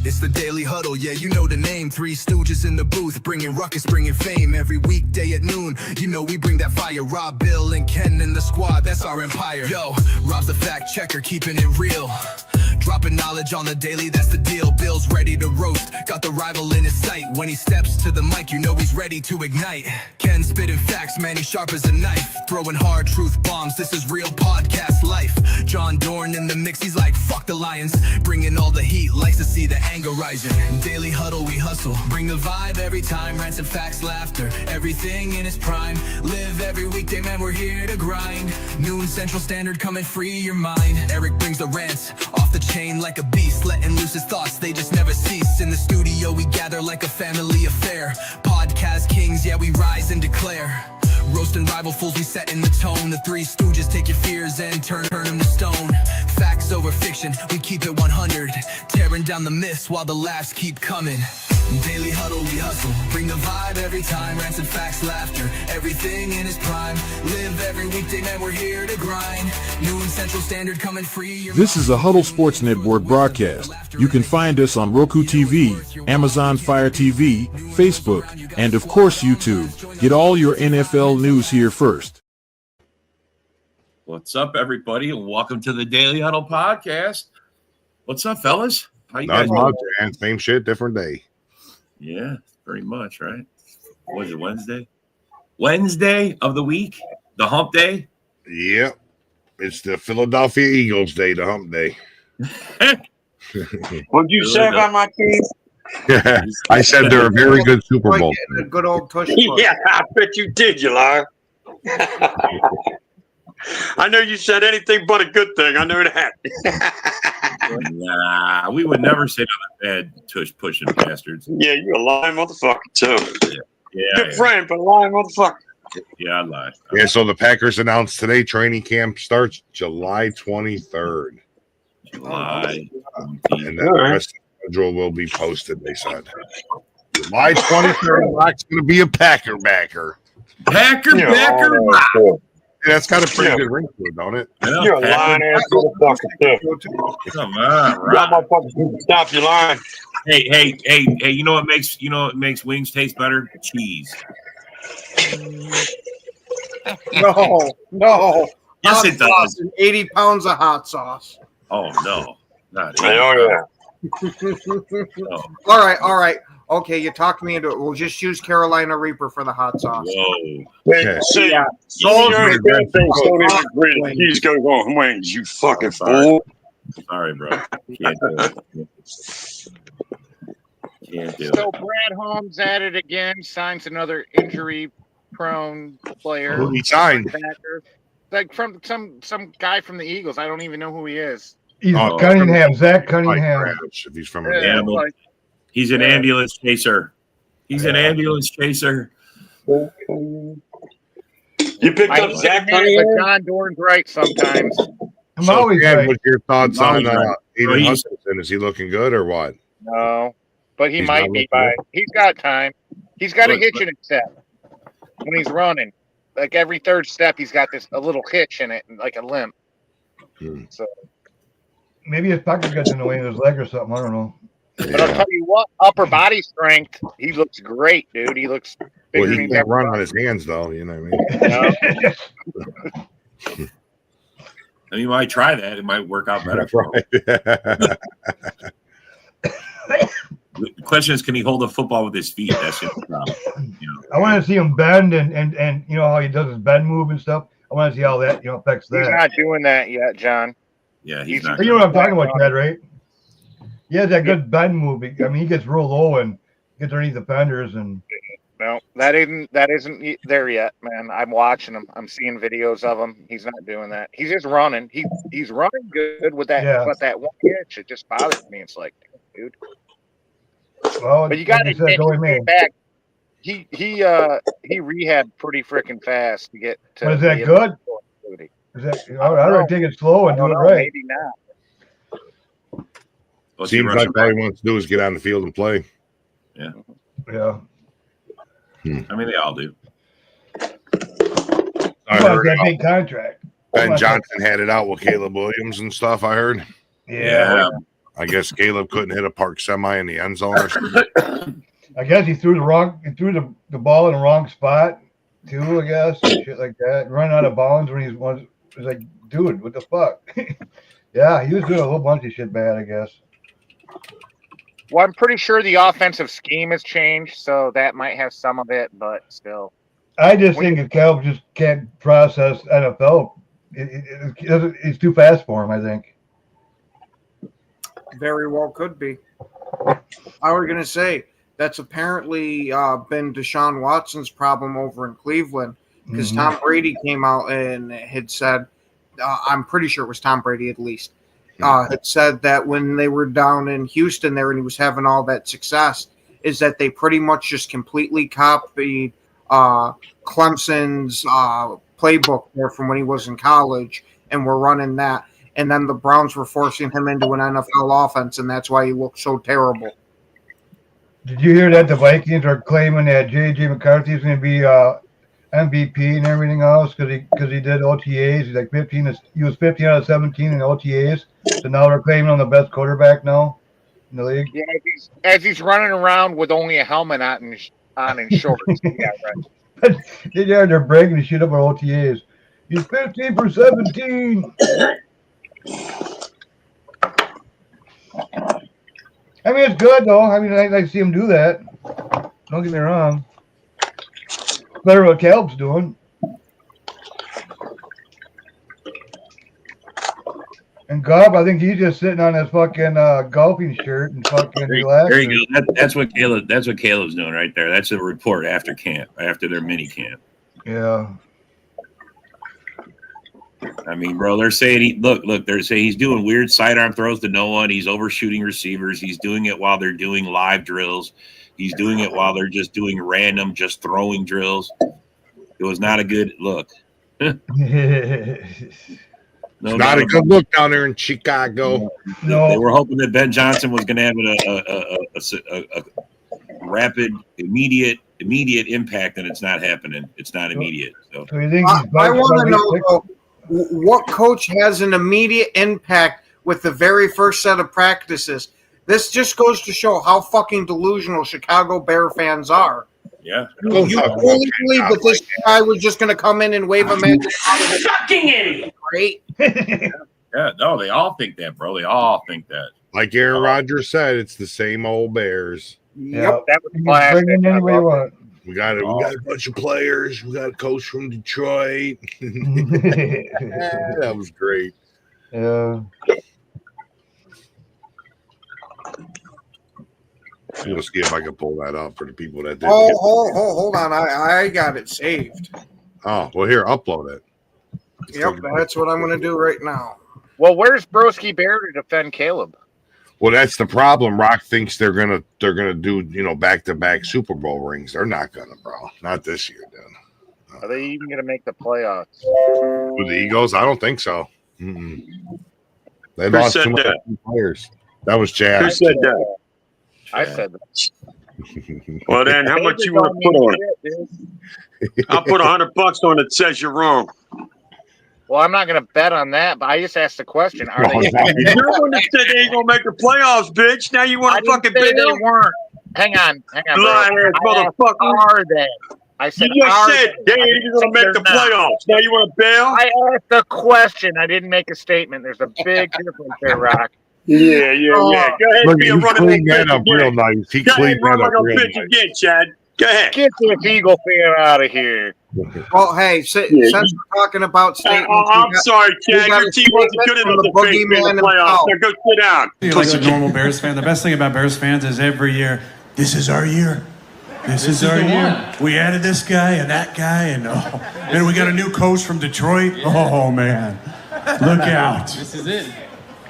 It's the Daily Huddle, yeah, you know the name. Three stooges in the booth, bringing ruckus, bringing fame. Every weekday at noon, you know we bring that fire. Rob, Bill, and Ken in the squad, that's our empire. Yo, Rob's the fact checker, keeping it real. Dropping knowledge on the daily, that's the deal. Bill's ready to roast, got the rival in his sight. When he steps to the mic, you know he's ready to ignite. Ken spitting facts, man, he's sharp as a knife. Throwing hard truth bombs, this is real podcast life. John Dorn in the mix, he's like, fuck the Lions. Bringing all the heat, likes to see the anger rising. Daily Huddle, we hustle, bring the vibe every time. Rants and facts, laughter, everything in its prime. Live every weekday, man, we're here to grind. Noon Central Standard, come and free your mind. Eric brings the rants, off the chain like a beast, letting loose his thoughts, they just never cease. In the studio we gather like a family affair. Podcast kings, yeah, we rise and declare. Roasting rival fools, we setting the tone. The Three Stooges take your fears and turn them to stone. Facts over fiction, we keep it 100. Tearing down the myths while the laughs keep coming. Daily Huddle, we hustle, bring the vibe every time. Rants and facts, laughter, everything in its prime. Live every weekday, man, we're here to grind. Noon Central Standard, coming free. This is a Huddle Sports Network broadcast. You can find us on Roku TV, Amazon Fire TV, Facebook, and of course YouTube. Get all your NFL news here first. What's up, everybody, and welcome to the Daily Huddle podcast. What's up, fellas? How you Not guys much, doing? man. Same shit, different day. Yeah, pretty much, right? Was it Wednesday? Wednesday of the week? The hump day? Yep. It's the Philadelphia Eagles day, the hump day. What'd you say about my team? I said they're a very good Super Bowl. A good old tush. Yeah, I bet you did, you liar. I know you said anything but a good thing. I know that. Nah, we would never say nothing bad, tush pushing bastards. Yeah, you're a lying motherfucker, too. Yeah, Good friend, but a lying motherfucker. Yeah, I lied. Yeah, so the Packers announced today training camp starts July 23rd. July. And then the rest of the schedule will be posted, they said. July 23rd, Rock's going to be a Packer backer. Packer. Yeah, that's got a pretty good ring to it, don't it? Yeah, You're a lying ass motherfucker, too. Come on, You Rock. motherfuckers stop your lying. Hey, you know what makes wings taste better? Cheese. No. Yes, Hot it sauce does. and 80 pounds of hot sauce. Oh no. Not Oh, No. All right. Okay, you talked me into it. We'll just use Carolina Reaper for the hot sauce. Whoa. yeah. See, Yeah. soldiers don't even agree that cheese goes on wings, you fucking fool. Sorry, bro. Can't do it. Can't do So it. Brad Holmes at it again, signs another injury-prone player. Who he signed? Backer. Like from some guy from the Eagles. I don't even know who he is. He's Oh, Cunningham, Zach Mike Cunningham. Crouch, if he's from Yeah, Animal. like, He's an ambulance chaser. He's an ambulance chaser. You picked I up hate Zach it, Cunningham? but John Dorn's right sometimes. I'm So, always Ken, right. what's your thoughts on Right. Aiden He's- Hutchinson? Is he looking good or what? No, but he He's might not be looking by. He's got time. He's got a Look, hitch in his step when he's running. Like every third step, he's got a little hitch in it, like a limp. Hmm. So, Maybe his pocket got in the way of his leg or something. I don't know. but I'll tell you what, upper body strength, he looks great, dude. He looks bigger Well, than he he's can't ever run done. on his hands, though. You know what I mean? And you might try that. It might work out better. For him. Right. The question is, can he hold a football with his feet? That's just the problem. You know? I want to see him bend and you know how he does his bend move and stuff. I want to see how that affects He's that. not doing that yet, John. Yeah, he's He's- not. But you know what I'm talking about, Chad, right? He has that good bend move. I mean, he gets real low and gets underneath the fenders and No, that isn't there yet, man. I'm watching him. I'm seeing videos of him. He's not doing that. He's just running. He's running good with that, Yeah. but that one hitch, it just bothers me. It's like, dude. well, But you got to like you said, go get man. back. He rehabbed pretty freaking fast to get to. But is that the good? ability. Is that, I'd rather take it slow and do I it don't know, right. maybe not. What's he Seems rushing like all he back? wants to do is get on the field and play. Yeah. I mean, they all do. I Well, heard that big contract. Ben Johnson had it out with Caleb Williams and stuff, I heard. Yeah. I guess Caleb couldn't hit a park semi in the end zone or something. I guess he threw the ball in the wrong spot too. I guess and shit like that. Run out of bounds when he was like, dude, what the fuck? Yeah, he was doing a whole bunch of shit bad. I guess. Well, I'm pretty sure the offensive scheme has changed, so that might have some of it, but still. I just think if Caleb just can't process NFL, it's too fast for him. I think. Very well could be. I was going to say that's apparently been Deshaun Watson's problem over in Cleveland because Tom Brady came out and had said, I'm pretty sure it was Tom Brady at least, had said that when they were down in Houston there and he was having all that success, is that they pretty much just completely copied Clemson's playbook there from when he was in college and were running that. And then the Browns were forcing him into an NFL offense, and that's why he looked so terrible. Did you hear that the Vikings are claiming that J.J. McCarthy is going to be MVP and everything else because he did OTAs? He's like 15. He was 15 out of 17 in OTAs. So now they're claiming him the best quarterback now in the league. Yeah, as he's running around with only a helmet on and shorts. Yeah, right. They're bragging the shit about OTAs. He's 15 for 17. I mean, it's good though. I mean, I like to see him do that. Don't get me wrong. Better than what Caleb's doing. And Gob, I think he's just sitting on his fucking golfing shirt and fucking relaxing. There you go. That's what Caleb's doing right there. That's a report after camp, after their mini camp. Yeah. I mean, bro, they're saying they're saying he's doing weird sidearm throws to no one. He's overshooting receivers. He's doing it while they're doing live drills. He's doing it while they're just doing random, just throwing drills. It was not a good look. No, not a good look down there in Chicago. No. They were hoping that Ben Johnson was going to have a rapid, immediate impact, and it's not happening. It's not immediate. So you think I want to know though, what coach has an immediate impact with the very first set of practices? This just goes to show how fucking delusional Chicago Bear fans are. Yeah. You fully believe that this guy was just going to come in and wave a magic wand? Fucking idiot! Right? Yeah, no, they all think that, bro. They all think that. Like Aaron Rodgers said, it's the same old Bears. Yep. That was classic. We got a bunch of players. We got a coach from Detroit. That was great. Yeah. I'm gonna see if I can pull that up for the people that did. Hold on. I got it saved. Oh, well, here, upload it. Yep, that's what I'm going to do right now. Well, where's Broski Bear to defend Caleb? Well, that's the problem. Rock thinks they're gonna do back-to-back Super Bowl rings. They're not gonna, bro. Not this year, dude. Are they even gonna make the playoffs? With the Eagles, I don't think so. Mm-mm. They Who lost said too many players. That was Chad. Who said that? I said that. Well, then, how much you want to put on it? I'll put $100 on it. Says you're wrong. Well, I'm not going to bet on that, but I just asked the question. Are they? You're the one that said they ain't gonna make the playoffs, bitch. Now you want to fucking say bet they them? weren't. Hang on, Liar, motherfucker. Are they? I said, You just said they ain't even gonna make the playoffs. Now you want to bail? I asked a question. I didn't make a statement. There's a big difference there, Rock. Yeah. Go ahead, Look, be a he running cleaned little that up bitch real again. nice. He Go ahead, cleaned run that up like a real bitch nice. again, Chad. Go ahead. Get this Eagle fan out of here. Well, hey, since we're talking about statements, I'm sorry, Chad. got Your a team wasn't good statement enough from to the face me in the boogeyman playoffs. himself. Now go sit down. You're like a normal Bears fan. The best thing about Bears fans is every year, this is our year. This is our year. We added this guy and that guy, and then we got a new coach from Detroit. Oh, man. Look out. This is it.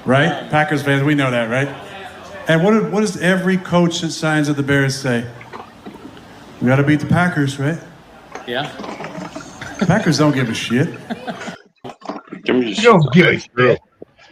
Right? Packers fans, we know that, right? And what does every coach that signs at the Bears say? We got to beat the Packers, right? Yeah. The Packers don't give a shit. You don't give a shit.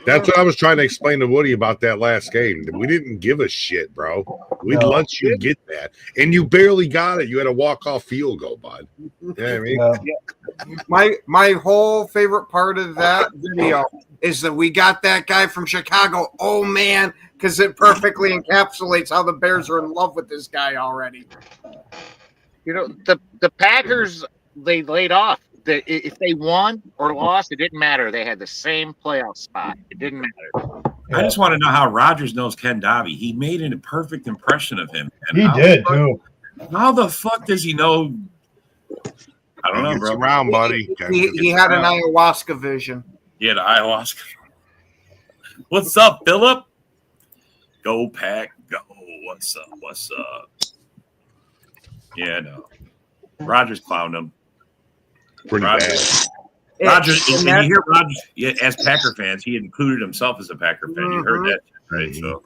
That's what I was trying to explain to Woody about that last game. We didn't give a shit, bro. We'd let you get that. And you barely got it. You had a walk-off field goal, bud. You know what I mean? my whole favorite part of that video is that we got that guy from Chicago. Oh man, because it perfectly encapsulates how the Bears are in love with this guy already. You know, the Packers, they laid off. If they won or lost, it didn't matter. They had the same playoff spot. It didn't matter. I just want to know how Rodgers knows Ken Dobbie. He made a perfect impression of him. And He did too. How the fuck does he know? I don't know, bro. Around, buddy. He had an ayahuasca vision. He had ayahuasca. What's up, Philip? Go Pack, go. What's up? What's up? Yeah, no. Rodgers clowned him. Pretty Rodgers. bad. Rodgers, and you hear Rodgers, as Packer fans, he included himself as a Packer fan. You heard that, right? So,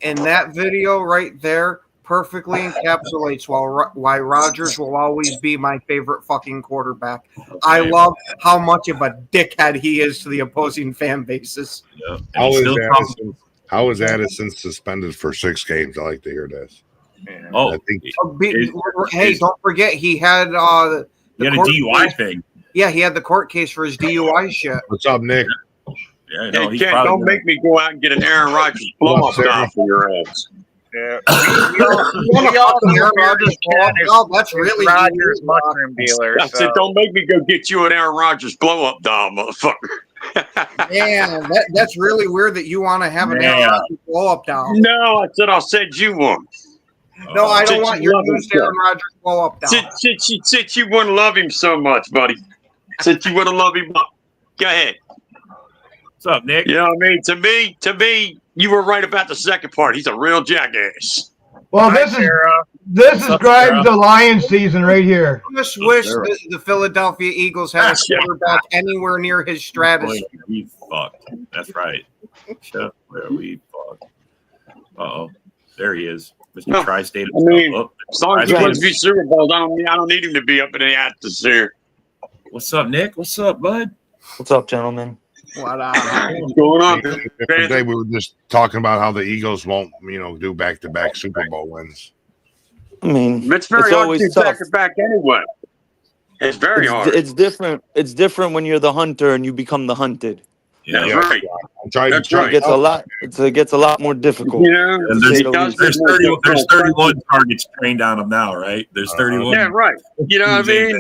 and that video right there perfectly encapsulates why Rodgers will always be my favorite fucking quarterback. I love how much of a dickhead he is to the opposing fan bases. Yeah. How is Addison suspended for 6 games? I like to hear this. Oh, I think hey, don't forget he had the he had a DUI thing. Yeah, he had the court case for his DUI shit. What's up, Nick? Yeah, no, hey, Ken, don't make me go out and get an Aaron Rodgers blow up doll for your ass. Yeah, we all know Rodgers. That's really Rodgers mushroom dealer. I said, don't make me go get you an Aaron Rodgers blow up doll, motherfucker. Yeah, that's really weird that you want to have an Aaron Rodgers blow up doll. No, I said I'll send you one. No, I don't want your used Aaron Rodgers blow up doll. Since you wouldn't love him so much, buddy. Since you wouldn't love him, go ahead. What's up, Nick? You know what I mean? To me, you were right about the second part. He's a real jackass. Well, this describes the Lions season right here. I just wish the Philadelphia Eagles had a quarterback anywhere near his stratosphere. We fucked. That's right. Where we fucked. Uh-oh. There he is. Mr. Tri-State. I mean, as long as he wants to be Super Bowl, I don't need him to be up in the atmosphere. What's up, Nick? What's up, bud? What's up, gentlemen? What's going on? Today we were just talking about how the Eagles won't, do back-to-back Super Bowl wins. I mean, it's very hard to do back-to-back anyway. It's very hard. It's different. It's different when you're the hunter and you become the hunted. Yeah, that's right. That's right. It gets a lot more difficult. Yeah, there's 31 targets trained on him now, right? There's 31. Yeah, right. You know what I mean?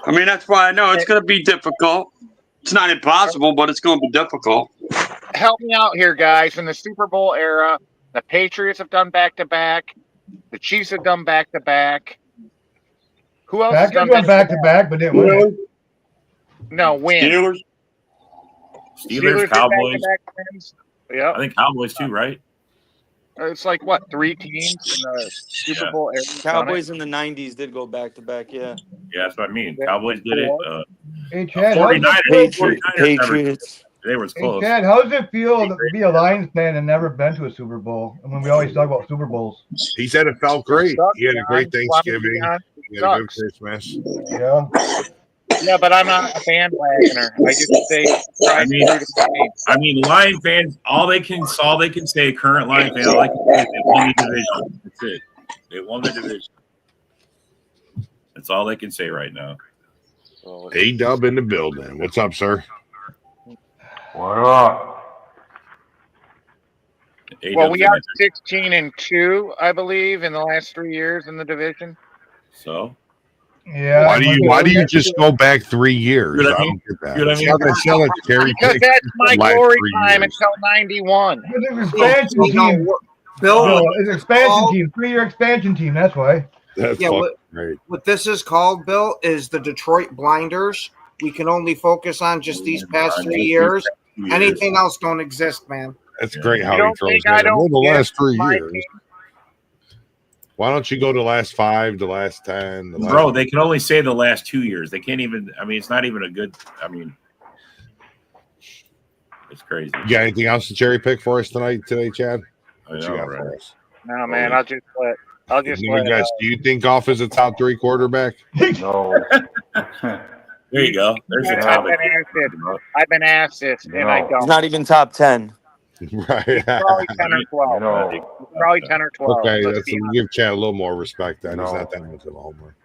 I mean, that's why I know it's going to be difficult. It's not impossible, but it's going to be difficult. Help me out here, guys. In the Super Bowl era, the Patriots have done back-to-back. The Chiefs have done back-to-back. Who else has done back-to-back, but didn't win? No, win. Steelers, Cowboys. Yeah, I think Cowboys too, right? It's like what, 3 teams in the Super Bowl era? Cowboys in the '90s did go back to back. Yeah, that's what I mean. Cowboys did it. Hey, Chad, 49ers, Patriots. They were close. Hey, Chad, how does it feel to be a Lions fan and never been to a Super Bowl? I mean, we always talk about Super Bowls. He said it felt great. He had a great Thanksgiving. He had a good Christmas. Yeah. Yeah, but I'm not a bandwagoner. I just say. I mean, Lion fans. All they can say. Current Lion fans, all they can say is they won the division. That's it. They won the division. That's all they can say right now. A-Dub in the building. What's up, sir? What up? Well, we are 16-2, I believe, in the last 3 years in the division. So. Yeah. Why do you just go back 3 years? I don't get that. Because that's my glory time until 91. It's an expansion team. Bill, it's an expansion team. 3-year expansion team. That's why. That's great. What this is called, Bill, is the Detroit Blinders. We can only focus on just these past 3 years. Anything else don't exist, man. That's great how he throws that. The last 3 years. Why don't you go to the last 5, the last 10? Bro, they can only say the last 2 years. They can't even. I mean, it's not even a good. I mean, it's crazy. You got anything else to cherry pick for us today, Chad? I know, right? No, man. I'll just let. Do you think Goff is a top 3 quarterback? No. There you go. There's a topic. I've been asked this, and I don't. He's not even top 10. Right. Probably 10 or 12. Probably 10 or 12. Okay, give Chad a little more respect then. He's not that much of a homer.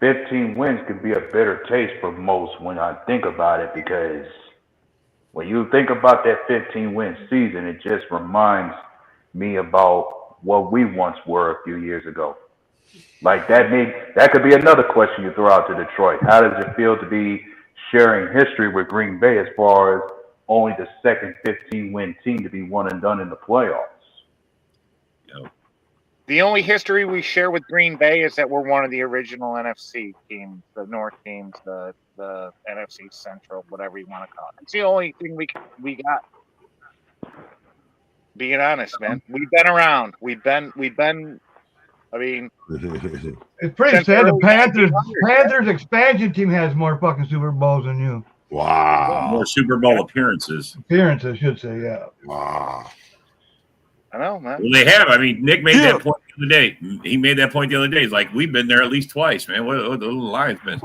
15 wins could be a bitter taste for most when I think about it, because when you think about that 15-win season, it just reminds me about what we once were a few years ago. Like that could be another question you throw out to Detroit. How does it feel to be sharing history with Green Bay as far as only the second 15-win team to be one and done in the playoffs? The only history we share with Green Bay is that we're one of the original NFC teams, the North teams, the NFC Central, whatever you want to call it. It's the only thing we got. Being honest, man, we've been around. We've been. I mean, it's pretty sad. The Panthers expansion team has more fucking Super Bowls than you. Wow. More Super Bowl appearances. Appearances, I should say, yeah. Wow. I know, man. Well, they have. I mean, Nick made that point the other day. He made that point the other day. He's like, we've been there at least twice, man. What the Lions been?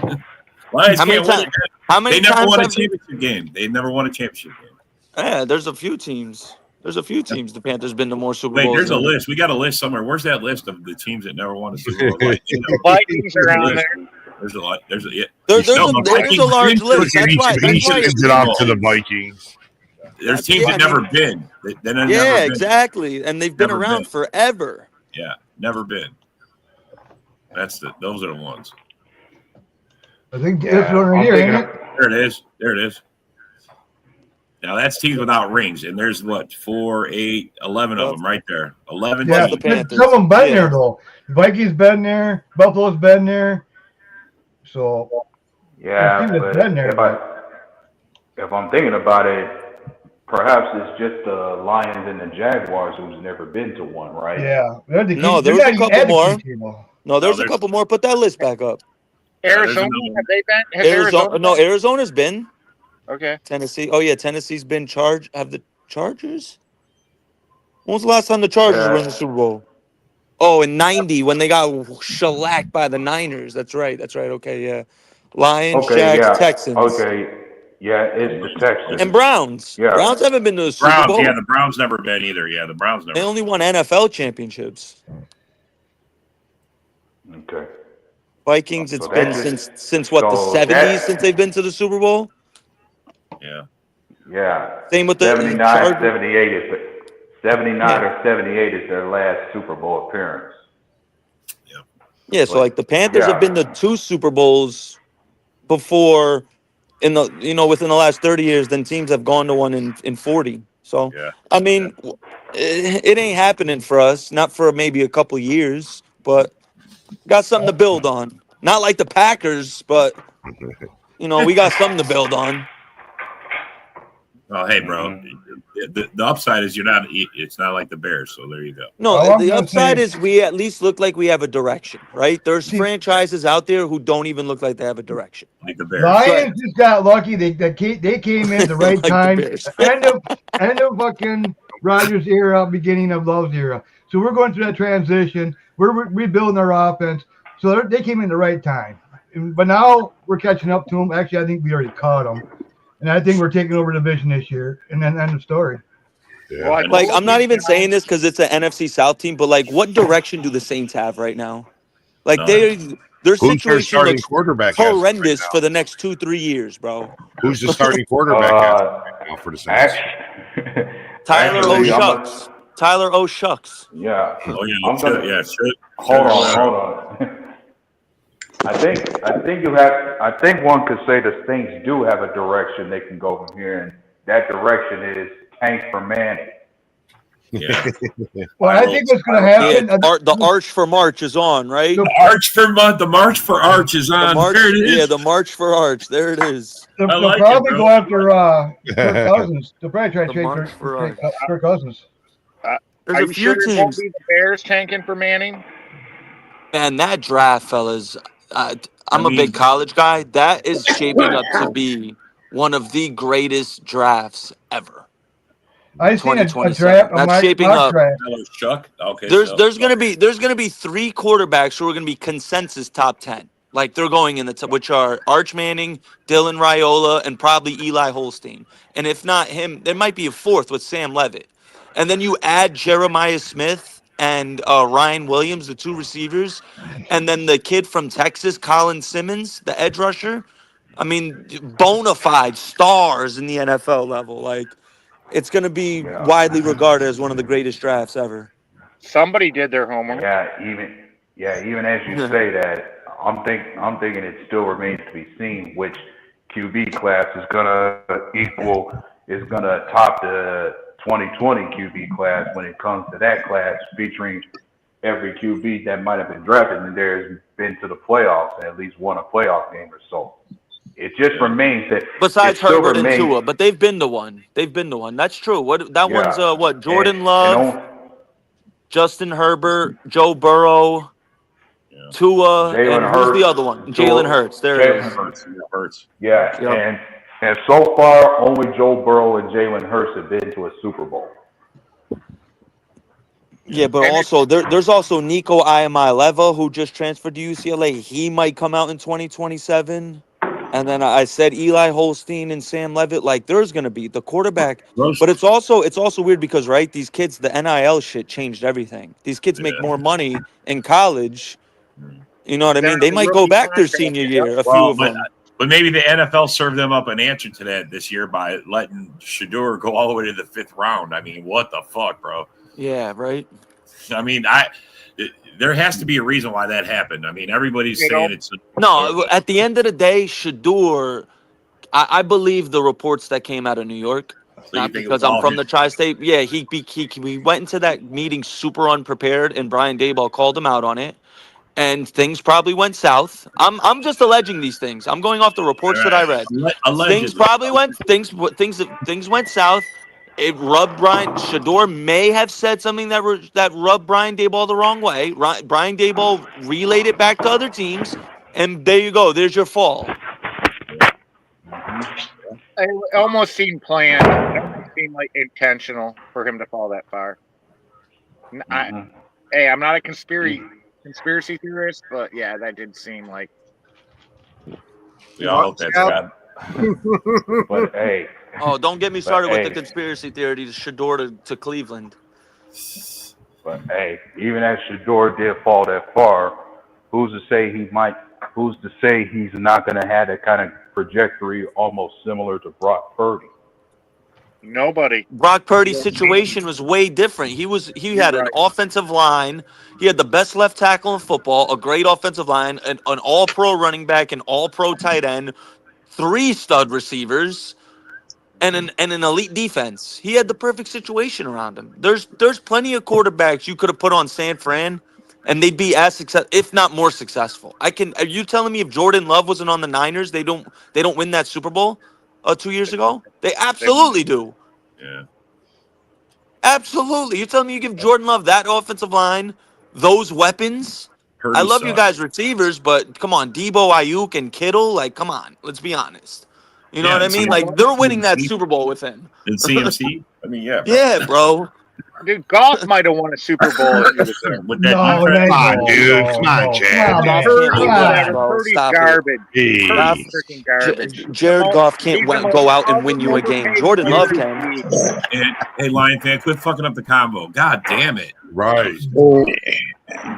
Lions How many can't win. How many They never times won a have championship game. They never won a championship game. Yeah, there's a few teams. There's a few teams the Panthers been to more Super Wait, Bowls. there's a than- list. We got a list somewhere. Where's that list of the teams that never won a Super Bowl? The Vikings are on there. There's a lot. There's a There's a large list. That's why. He sends it off to the Vikings. There's teams that never been. Yeah, exactly, and they've been around forever. Yeah, never been. Those are the ones. I think this one right here, ain't it? There it is. There it is. Now that's teams without rings, and there's what 4, 8, 11 of them right there. 11. Yeah, teams. some of them been there though. Vikings been there. Buffalo's been there. So yeah, but if I'm thinking about it, perhaps it's just the Lions and the Jaguars who's never been to one, right? Yeah. No, there's a couple more. No, there's a couple more. Put that list back up. Arizona, have they been? Has Arizona? No, Arizona's been. Okay. Tennessee. Oh yeah, Tennessee's been charged. Have the Chargers? When was the last time the Chargers were in the Super Bowl? Oh, in '90 when they got shellacked by the Niners. That's right. Okay, yeah. Lions, Jags, Texans. Okay. Yeah, it's the Texans. And Browns. Yeah. Browns haven't been to the Super Bowl. Yeah, the Browns never been either. Yeah, the Browns never. They only won NFL championships. Okay. Vikings, it's been since what, the 70s since they've been to the Super Bowl? Yeah. Yeah. Same with the 79, 78 or 78 is their last Super Bowl appearance. Yeah, so like the Panthers have been to 2 Super Bowls before within the last 30 years, then teams have gone to one in 40. So I mean, it ain't happening for us, not for maybe a couple years, but got something to build on. Not like the Packers, but we got something to build on. Oh, hey, bro. The upside is it's not like the Bears, so there you go. No, the upside is we at least look like we have a direction, right? There's franchises out there who don't even look like they have a direction. Like the Bears. Lions just got lucky. They came in at the right Like the time. Bears. End of fucking Rodgers era, beginning of Love's era. So we're going through that transition. We're rebuilding our offense. So they came in the right time. But now we're catching up to them. Actually, I think we already caught them. And I think we're taking over the division this year. And then end of story. Yeah. Like, I'm not even saying this because it's an NFC South team, but like, what direction do the Saints have right now? Like, their Who's their situation starting looks quarterback horrendous right now? for the next 2-3 years, bro. Who's the starting quarterback right now for the Saints? Tyler actually, O'Shucks. Tyler O'Shucks. Yeah. Oh yeah, Hold on. I think one could say the Saints do have a direction they can go from here, and that direction is tank for Manning. Yeah. Well, I think what's going to happen. The Arch for March is on, right? The March for Arch is on. There it is. Yeah, the March for Arch. There it is. They'll like probably it, go after Kirk Cousins. They'll probably try to trade March for Arch. Kirk Cousins. There's Are a you few sure it won't teams. be the Bears tanking for Manning? Man, that draft, fellas. I'm a big college guy. That is shaping up to be one of the greatest drafts ever. I seen a 2027. draft. That's shaping up. Chuck. Okay. There's gonna be 3 quarterbacks who are gonna be consensus top 10. Like they're going in the top, which are Arch Manning, Dylan Raiola, and probably Eli Holstein. And if not him, there might be a 4th with Sam Levitt. And then you add Jeremiah Smith and Ryan Williams, the 2 receivers, and then the kid from Texas, Colin Simmons, the edge rusher. I mean, bona fide stars in the NFL level. Like, it's going to be widely regarded as one of the greatest drafts ever. Somebody did their homework. Even as you say that, I'm thinking it still remains to be seen which QB class is gonna top the 2020 QB class when it comes to that class featuring every QB that might have been drafted and there's been to the playoffs and at least won a playoff game or so. It just remains that besides Herbert and Tua, but they've been to one. That's true. One's Jordan Love, Justin Herbert, Joe Burrow, Tua, and who's the other one? Jalen Hurts. There it is. Hurts. Yeah, yep. And so far, only Joe Burrow and Jalen Hurts have been to a Super Bowl. Yeah, but also there's also Nico Iamaleava who just transferred to UCLA. He might come out in 2027. And then I said Eli Holstein and Sam Levitt. Like, there's gonna be the quarterback, but it's also weird because these kids, the NIL shit changed everything. These kids make more money in college. You know what I mean? They might go back their senior year. A few of them. But maybe the NFL served them up an answer to that this year by letting Shedeur go all the way to the 5th round. I mean, what the fuck, bro? Yeah, right. I mean, there has to be a reason why that happened. I mean, everybody's saying it's no. At the end of the day, Shedeur, I believe the reports that came out of New York. So not because I'm from the tri-state. Yeah, he went into that meeting super unprepared, and Brian Daboll called him out on it. And things probably went south. I'm just alleging these things. I'm going off the reports that I read. Things probably went south. It rubbed Brian. Shedeur may have said something that rubbed Brian Daboll the wrong way. Brian Daboll relayed it back to other teams, and there you go. There's your fall. It almost seemed planned. It almost seemed like intentional for him to fall that far. I'm not a conspiracy theorist, but yeah, that did seem like. We all hope that's God. But hey. Oh, don't get me started with the conspiracy theories. Shedeur to Cleveland. But hey, even as Shedeur did fall that far, who's to say he's not going to have that kind of trajectory almost similar to Brock Purdy? Nobody. Brock Purdy's situation was way different. He had an offensive line. He had the best left tackle in football, a great offensive line, an all-pro running back, an all-pro tight end, 3 stud receivers, and an elite defense. He had the perfect situation around him. There's plenty of quarterbacks you could have put on San Fran, and they'd be as successful, if not more successful. Are you telling me if Jordan Love wasn't on the Niners, they don't win that Super Bowl 2 years ago? They absolutely do. Yeah. Absolutely. You're telling me you give Jordan Love that offensive line, those weapons? I love you guys receivers, but come on, Debo, Ayuk, and Kittle, like, come on. Let's be honest. You know what I mean? Like, they're winning that Super Bowl with him. And CMC? I mean, yeah. Yeah, bro. Dude, Goff might have won a Super Bowl if he was there. With that Come on, dude. Come on, Chad. Purdy's garbage. Freaking garbage. Jared Goff can't go out and win you a game. Jordan Love can. Hey, Lion fan, quit fucking up the combo. God damn it. Right.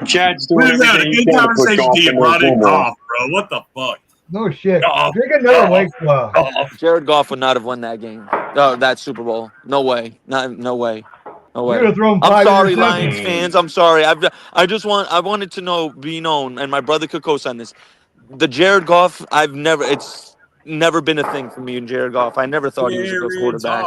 Chad's doing everything Good conversation to you brought in Goff, bro. What the fuck? No shit. Drink another White Claw. Jared Goff would not have won that game. That Super Bowl. No way. No way. No way. I'm sorry, Lions fans. I'm sorry. I wanted to be known, and my brother could co-sign this. The Jared Goff, it's never been a thing for me in Jared Goff. I never thought he was a good quarterback.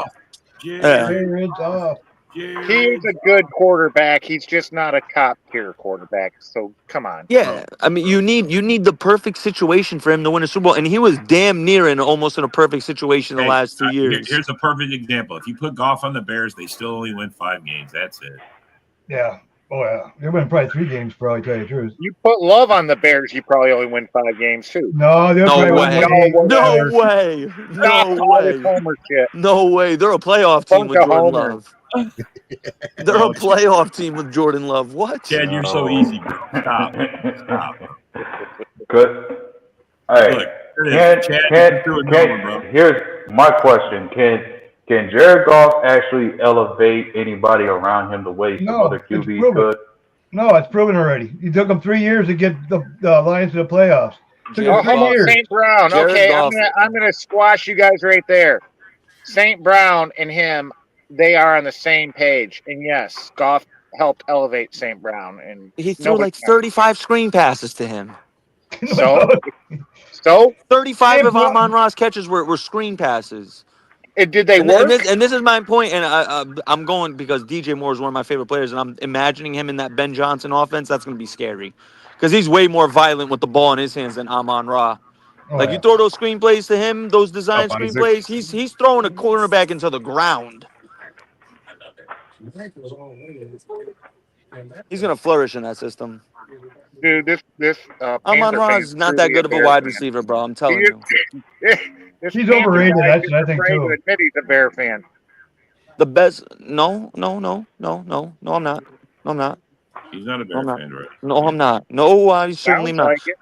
Jared's off. He is a good quarterback. He's just not a top tier quarterback. So come on. Yeah, I mean, you need the perfect situation for him to win a Super Bowl, and he was damn near almost in a perfect situation the last 2 years. Here's a perfect example. If you put Goff on the Bears, they still only win 5 games. That's it. Yeah. Oh yeah. They win probably 3 games, probably, tell you the truth. You put Love on the Bears, you probably only win 5 games too. No way. No way. No way. They're a playoff team with Jordan Love. They're a playoff team with Jordan Love. What? Chad, you're so easy, bro. Stop. Good. Hey, here's my question. Can Jared Goff actually elevate anybody around him the way some other QBs could? No, it's proven already. It took him 3 years to get the Lions to the playoffs. Took 3 years. St. Brown. Jared Okay, Goff. I'm gonna squash you guys right there. St. Brown and him, they are on the same page. And yes, Goff helped elevate St. Brown. And He threw like 35 screen passes to him. So 35 of Amon-Ra's catches were screen passes. Did they and, work? And this is my point, and I'm going because DJ Moore is one of my favorite players, and I'm imagining him in that Ben Johnson offense. That's going to be scary because he's way more violent with the ball in his hands than Amon-Ra. Like you throw those screen plays to him, those design screen plays, he's throwing a cornerback into the ground. He's going to flourish in that system. Dude, this Amon-Ra is not that good of a wide receiver, bro. I'm telling you. He's overrated. I think too. Admit he's a Bear fan. The best? No, I'm not. No, I'm not. He's not a Bear fan, right? No, I'm not. No, he's certainly Sounds not. like it.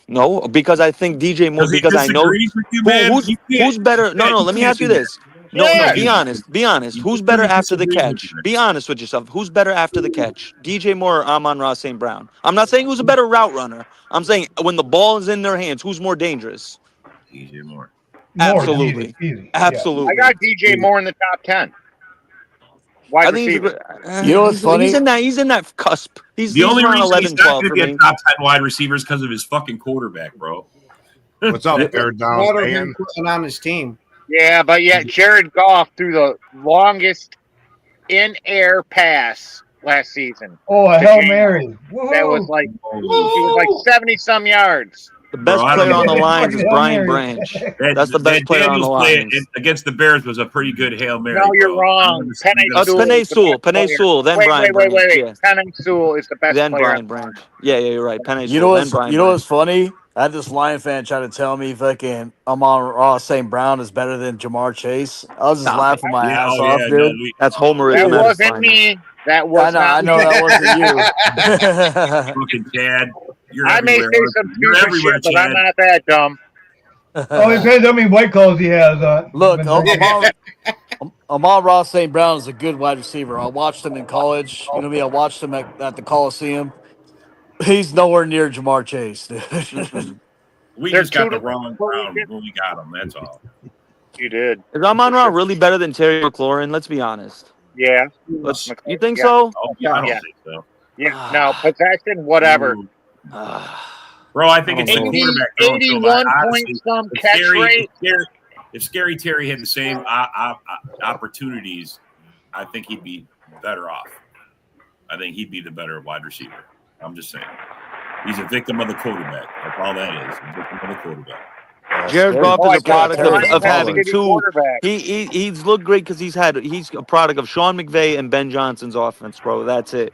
No, because I think DJ Moore. Because I know who's better. No. Let me ask you this. No. Be honest. Who's better after the catch? Be honest with yourself. Who's better after the catch? DJ Moore or Amon-Ra St. Brown? I'm not saying who's a better route runner. I'm saying when the ball is in their hands, who's more dangerous? DJ Moore. Absolutely. Easy. Absolutely. I got DJ Moore in the top 10. Wide receiver. You know what's funny? He's in that cusp. The only reason 11, he's not 12 going to get top 10 wide receivers because of his fucking quarterback, bro. What's up there, Don? Putting on his team. Yeah, but yet Jared Goff threw the longest in-air pass last season. Oh, a Hail Mary. That was like, it was like 70-some yards. The best player on the lines is Brian Branch. That's the best player on the lines. Against the Bears was a pretty good Hail Mary. No, you're wrong. Penei Sewell, then Brian Branch. Wait. Penei Sewell is the best then player. Brian Branch. Yeah, you're right. Penei You Sewell, then Brian know what's funny? I had this Lion fan try to tell me fucking Amon-Ra St. Brown is better than Jamar Chase. I was just laughing my ass off, dude. That's homerism. That wasn't me. That was I know that wasn't you. Fucking Chad. I may say some stupid shit, but I'm not that dumb. Oh, it depends how many white calls he has. Look, Amon-Ra St. Brown is a good wide receiver. I watched him in college. You know me, I watched him at the Coliseum. He's nowhere near Jamar Chase, dude. We just got the wrong round when we got him. That's all. You did. Is Amon-Ra really better than Terry McLaurin? Let's be honest. Yeah. You think so? Oh, I don't think so. Yeah. No, possession, whatever. Bro, I think it's the quarterback. 81 point some catch rate. If Scary Terry had the same opportunities, I think he'd be better off. I think he'd be the better wide receiver. I'm just saying. He's a victim of the quarterback. That's all that is. A victim of the quarterback. Jared Goff is a product of having two. He's looked great because he's a product of Sean McVay and Ben Johnson's offense, bro. That's it.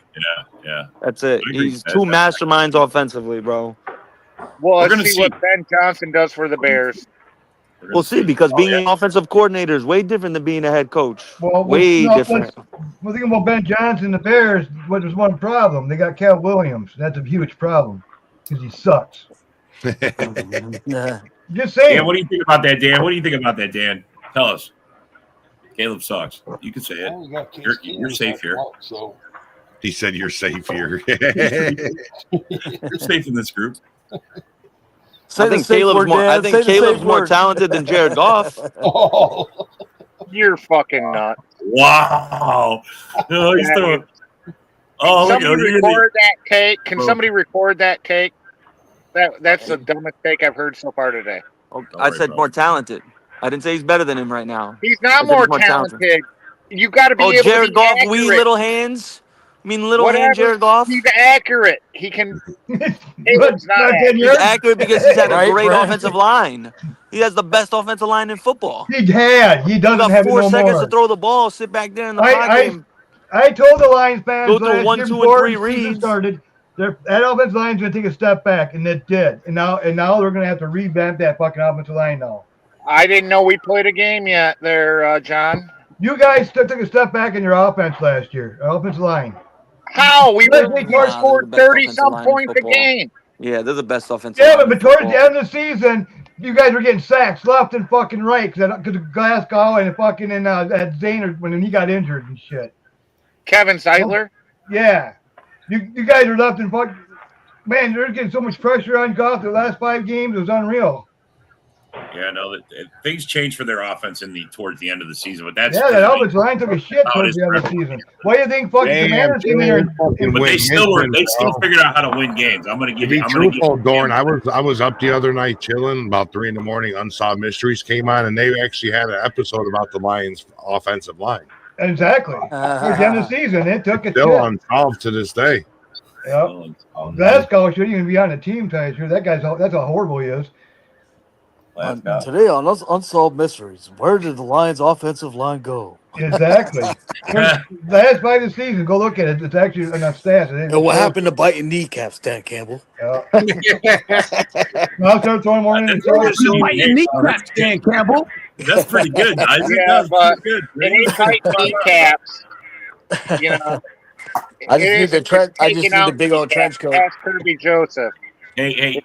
Yeah. That's it. He's two masterminds offensively, bro. Well, let's see what Ben Johnson does for the Bears. We'll see, because being an offensive coordinator is way different than being a head coach. Well, way different. We're thinking about Ben Johnson, the Bears. But there's one problem. They got Cal Williams. That's a huge problem because he sucks. Just saying. Dan, what do you think about that, Dan? Tell us. Caleb sucks. You can say it. You're safe here. He said you're safe here. You're safe in this group. I think Caleb's more talented than Jared Goff. You're fucking nuts. Wow. No, he's throwing. Oh, somebody record that take. Can somebody record that take? That's the dumbest take I've heard so far today. I said more talented. I didn't say he's better than him right now. He's not more talented. You got to be able Jared to be Goff, accurate. wee little hands. I mean, little hand Jared Goff. He's accurate. He can. He's accurate because he's had a great offensive line. He has the best offensive line in football. He doesn't have 4 seconds more. to throw the ball. Sit back there in the pocket. I told the Lions fans go through 1, 2, and 3 reads. Started, that offensive line's going to take a step back, and it did. And now they're going to have to revamp that fucking offensive line now. I didn't know we played a game yet, there, John. You guys took a step back in your offense last year, offensive line. How? We scored 30-some points a game. Yeah, they're the best offensive. Yeah, but towards the end of the season, you guys were getting sacks left and fucking right because of Glasgow and fucking at Zaner when he got injured and shit. Kevin Zeitler? Yeah. You guys are left and fucking. Man, they're getting so much pressure on Goff the last 5 games. It was unreal. Yeah, no, that things changed for their offense towards the end of the season, but that's Yeah, that offensive line took a shit towards the end of the season. Why do you think fucking Commanders came in there? But they still figured out how to win games. I'm going to give you. I'm going to give you. Dorn, I was up the other night chilling about 3 in the morning. Unsolved Mysteries came on, and they actually had an episode about the Lions' offensive line. Exactly. Towards the end of the season, it took a Still shit. unsolved to this day. Yep. Glasgow shouldn't even be on the team, tell you. That's how horrible he is. Today on Unsolved Mysteries, where did the Lions' offensive line go? Exactly. Last 5 of the season, go look at it. It's actually enough stats. And what happened to biting kneecaps, Dan Campbell? I'll start throwing more in the biting kneecaps, Dan Campbell. That's pretty good, guys. Yeah, but it ain't biting kneecaps. You know. I just need the trench. I just need the big old trench coat. Ask Kirby Joseph. Hey.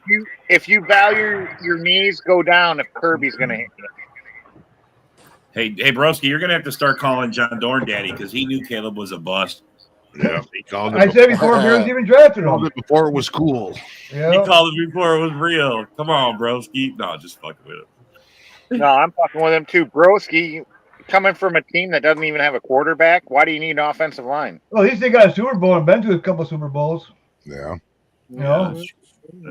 If you value your knees, go down if Kirby's going to hit you. Hey, Broski, you're going to have to start calling John Dorn daddy because he knew Caleb was a bust. Yeah, he called it. I said before Bears even drafted him. Called it before it was cool. Yeah. He called it before it was real. Come on, Broski. No, just fucking with him. No, I'm fucking with him too. Broski, coming from a team that doesn't even have a quarterback, why do you need an offensive line? Well, at least they got a Super Bowl and been to a couple Super Bowls. Yeah. You know?